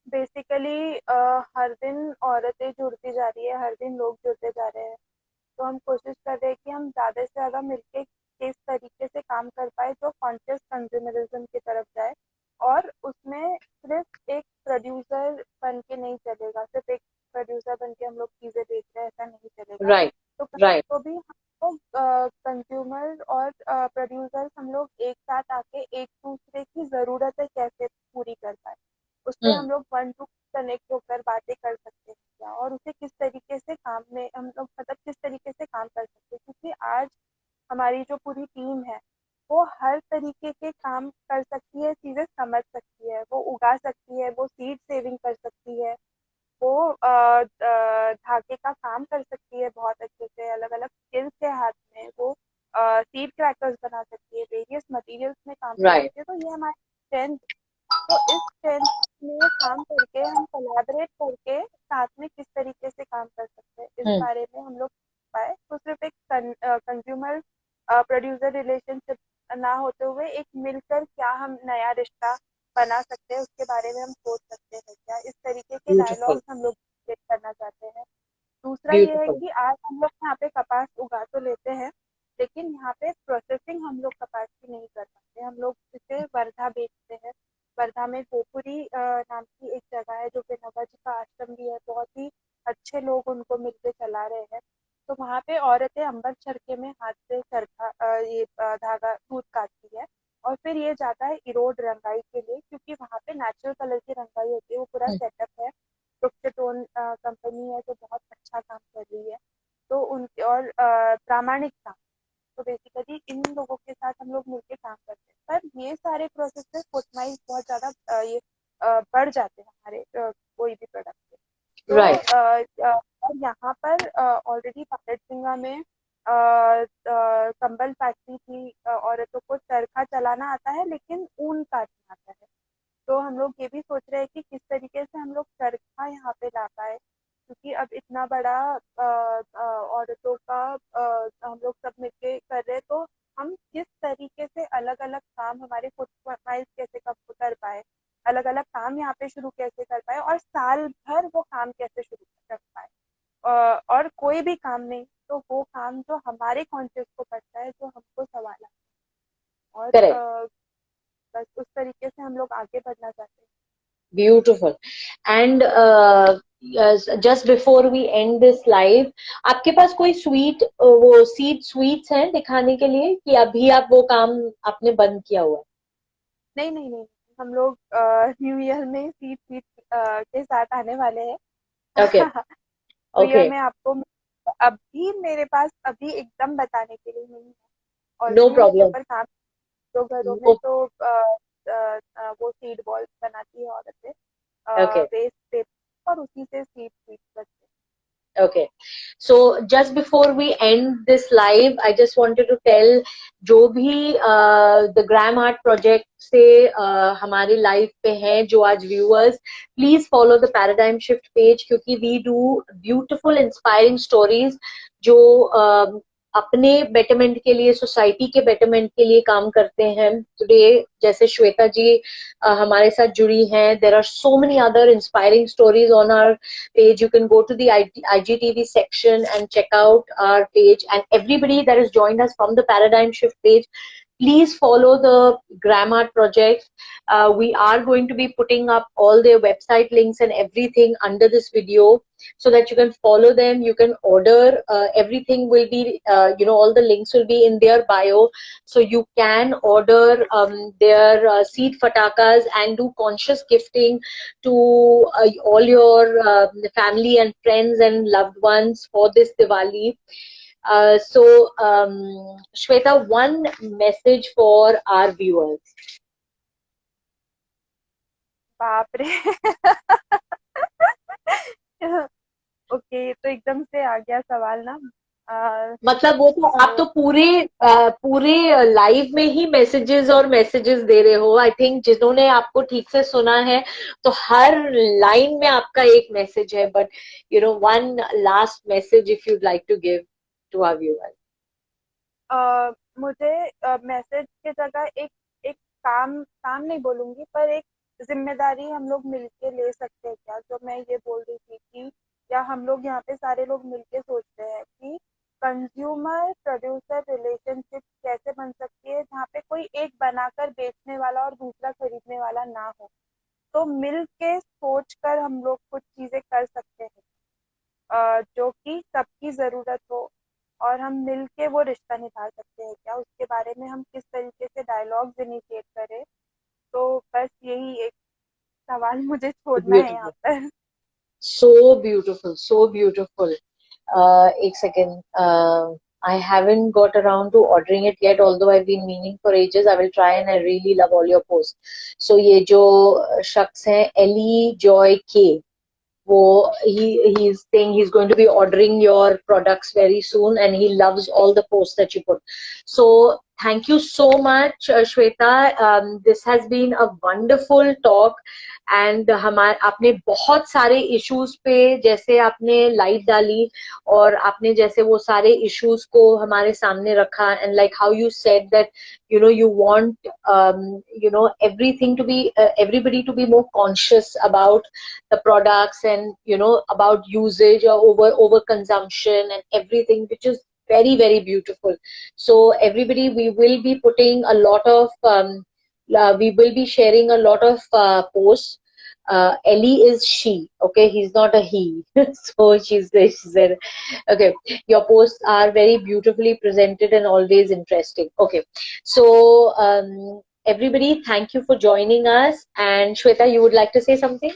Basically हर दिन औरतें जुड़ती जा रही है, हर दिन लोग जुड़ते जा रहे हैं। तो हम कोशिश कर रहे हैं कि हम ज़्यादा से ज़्यादा मिलके किस तरीके से काम कर पाए जो कॉन्शियस कंज्यूमरिज्म की तरफ जाए, और उसमें सिर्फ एक प्रोड्यूसर बन के नहीं चलेगा, सिर्फ एक प्रोड्यूसर बन के हम लोग चीज़ें बेच रहे हैं ऐसा नहीं चलेगा। Right, तो कहीं right. तो भी हम लोग कंज्यूमर और प्रोड्यूसर्स हम लोग एक साथ आके एक दूसरे की ज़रूरतें कैसे पूरी कर पाए, उस पर Hmm. हम लोग वन टू कनेक्ट होकर बातें कर सकते हैं क्या, और उसे किस तरीके से काम में हम लोग, मतलब किस तरीके से काम कर सकते हैं, क्योंकि आज हमारी जो पूरी टीम है वो हर तरीके के काम कर सकती है, चीजें समझ सकती है, वो उगा सकती है, वो सीड सेविंग कर सकती है, वो धागे का काम कर सकती है बहुत अच्छे से, अलग अलग स्किल्स है हाथ में, वो सीड क्रैकर्स बना सकती है, वेरियस मटेरियल्स में काम कर Right. सकती है। तो ये हमारी स्ट्रेंथ। तो इस स्ट्रेंथ में काम करके हम कोलैबोरेट करके साथ में किस तरीके से काम कर सकते हैं इस Hmm. बारे में हम लोग पाए, तो सिर्फ एक कंज्यूमर प्रोड्यूसर रिलेशनशिप ना होते हुए एक मिलकर क्या हम नया रिश्ता बना सकते हैं उसके बारे में हम सोच सकते हैं क्या, इस तरीके के Beautiful. डायलॉग्स हम लोग करना चाहते हैं। दूसरा ये है Beautiful. कि आज हम लोग यहाँ पे कपास उगा तो लेते हैं, लेकिन यहाँ पे प्रोसेसिंग हम लोग कपास की नहीं कर पाते, हम लोग इसे वर्धा बेचते हैं। वर्धा में गोपुरी नाम की एक जगह है, जो विनोबा जी का आश्रम भी है, बहुत ही अच्छे लोग उनको मिलके चला रहे हैं। तो वहाँ पे औरतें अंबर चरखे में हाथ से चरखा धागा सूत काटती है, और फिर ये जाता है इरोड रंगाई के लिए, क्योंकि वहाँ पे नेचुरल कलर की रंगाई होती है, वो पूरा Hmm. सेटअप है। ब्रुकटोन कंपनी है जो बहुत अच्छा काम कर रही है, तो उनके और प्रामाणिक काम, तो बेसिकली इन लोगों के साथ हम लोग मिलके काम करते हैं। पर ये सारे प्रोसेस में कुटमाइज बहुत ज्यादा ये बढ़ जाते हैं हमारे कोई भी प्रोडक्ट के। तो राइट। और यहाँ पर ऑलरेडी पायलट सिंगा में कंबल फैक्ट्री थी, औरतों को चरखा चलाना आता है लेकिन ऊन काटना आता है। तो हम लोग ये भी सोच रहे हैं कि किस तरीके से हम लोग चरखा यहाँ पे ला पाए, क्योंकि अब इतना बड़ा औरतों का हम लोग सब मिलके कर रहे हैं, तो हम किस तरीके से अलग अलग काम हमारे कस्टमाइज कैसे कर पाए, अलग अलग काम यहाँ पे शुरू कैसे कर पाए और साल भर वो काम कैसे शुरू कर पाए। और कोई भी काम नहीं तो वो काम जो हमारे कॉन्शियस को पड़ता है, जो हमको सवाल आता है, और करेक्ट। बस उस तरीके से हम लोग आगे बढ़ना चाहते हैं। Beautiful. And just before we end this live, आपके पास कोई स्वीट वो स्वीट्स हैं दिखाने के लिए, कि अभी आप वो काम आपने बंद किया हुआ है? नहीं नहीं नहीं, हम लोग न्यू ईयर में सीट सीट के साथ आने वाले हैं। ओके। New year okay. में आपको अभी मेरे पास अभी एकदम बताने के लिए नहीं है, नो ऑलरेडी उसके प्रॉब्लम। ऊपर काम, तो घरों में तो वो सीड बॉल्स बनाती है औरतें ओके। वेस्ट पेपर, और उसी से सीड सीड करते Okay. So just before we end this live, I just wanted to tell जो भी the Gram Art Project से हमारे लाइव पे हैं जो आज viewers, please follow the paradigm shift page, क्योंकि we do beautiful inspiring stories जो अपने बेटरमेंट के लिए, सोसाइटी के बेटरमेंट के लिए काम करते हैं। टुडे जैसे श्वेता जी हमारे साथ जुड़ी हैं, there are so many other inspiring stories on our page. You can go to the IGTV section and check out our page, and everybody that has joined us from the Paradigm Shift page, please follow the Gram Art Project. We are going to be putting up all their website links and everything under this video, so that you can follow them. You can order, everything will be, all the links will be in their bio, so you can order their seed fatakas and do conscious gifting to all your family and friends and loved ones for this Diwali. Shweta, one message for our viewers. बाप रे ओके, तो एकदम से आ गया सवाल ना। मतलब वो तो आप तो तो पूरे लाइव में ही मैसेजेस दे रहे हो। आई थिंक जिन्होंने आपको ठीक से सुना है तो हर लाइन में आपका एक मैसेज है, but one last message if you'd like to give to our viewers. मुझे मैसेज की जगह एक एक काम काम नहीं बोलूंगी, पर एक जिम्मेदारी हम लोग मिलके ले सकते हैं क्या, जो मैं ये बोल रही थी कि या हम लोग यहाँ पे सारे लोग मिलके सोच रहे हैं कि कंज्यूमर प्रोड्यूसर रिलेशनशिप कैसे बन सकती है जहाँ पे कोई एक बनाकर बेचने वाला और दूसरा खरीदने वाला ना हो। तो मिल के सोच कर हम लोग कुछ चीजें कर सकते हैं जो कि सबकी जरूरत हो, और हम मिल के वो रिश्ता निभा सकते हैं क्या, उसके बारे में हम किस तरीके से डायलॉग्स इनिशिएट करें। तो बस यही एक सवाल मुझे छोड़ना है यहाँ ब्यूटीफुल, पर। so beautiful, so beautiful. एक second, I haven't got around to ordering it yet, although I've been meaning for ages. I will try, and I really love all your posts. So ये जो शख्स हैं, Ellie Joy K, वो he's saying he's going to be ordering your products very soon, and he loves all the posts that you put. So thank you so much, Shweta. This has been a wonderful talk, and हमारे आपने बहुत सारे इश्यूज पे जैसे आपने लाइट डाली, और आपने जैसे वो सारे इश्यूज को हमारे सामने रखा, and like how you said that you want everything to be everybody to be more conscious about the products, and about usage or over consumption and everything, which is very very beautiful. So everybody, we will be putting a lot of we will be sharing a lot of posts. Ellie is she, okay? He's not a he. So she said, okay, your posts are very beautifully presented and always interesting. Okay, so everybody, thank you for joining us. And Shweta, you would like to say something?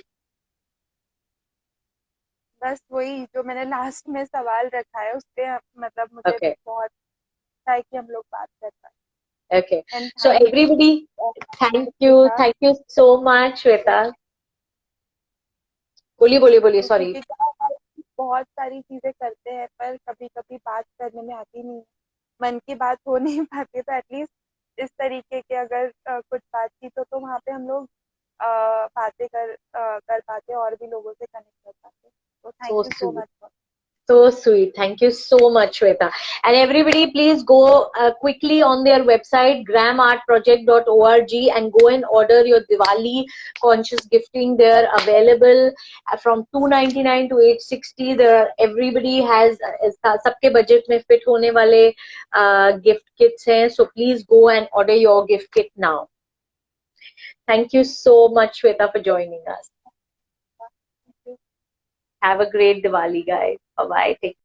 बस वही जो मैंने लास्ट में सवाल रखा है उस पे मतलब मुझे Okay. बहुत अच्छा है कि हम लोग बात कर पाए। Okay. And So thank everybody, you. thank you so much, Shweta. बोलिए, sorry. क्योंकि क्या होता है कि बहुत सारी चीजें करते हैं पर कभी कभी बात करने में आती नहीं है, मन की बात हो नहीं पाती, तो एटलीस्ट इस तरीके के अगर कुछ बातचीत हो तो वहाँ पे हम लोग बातें कर पाते और भी लोगों से कनेक्ट कर पाते। तो thank So you so sweet. Much. So sweet. Thank you so much, Shweta. And everybody, please go quickly on their website, gramartproject.org, and go and order your Diwali conscious gifting. They're available from 299 to 860. There, everybody has सबके budget में fit होने वाले gift kits हैं. So please go and order your gift kit now. Thank you so much, Shweta, for joining us. Have a great Diwali, guys. Bye bye. Take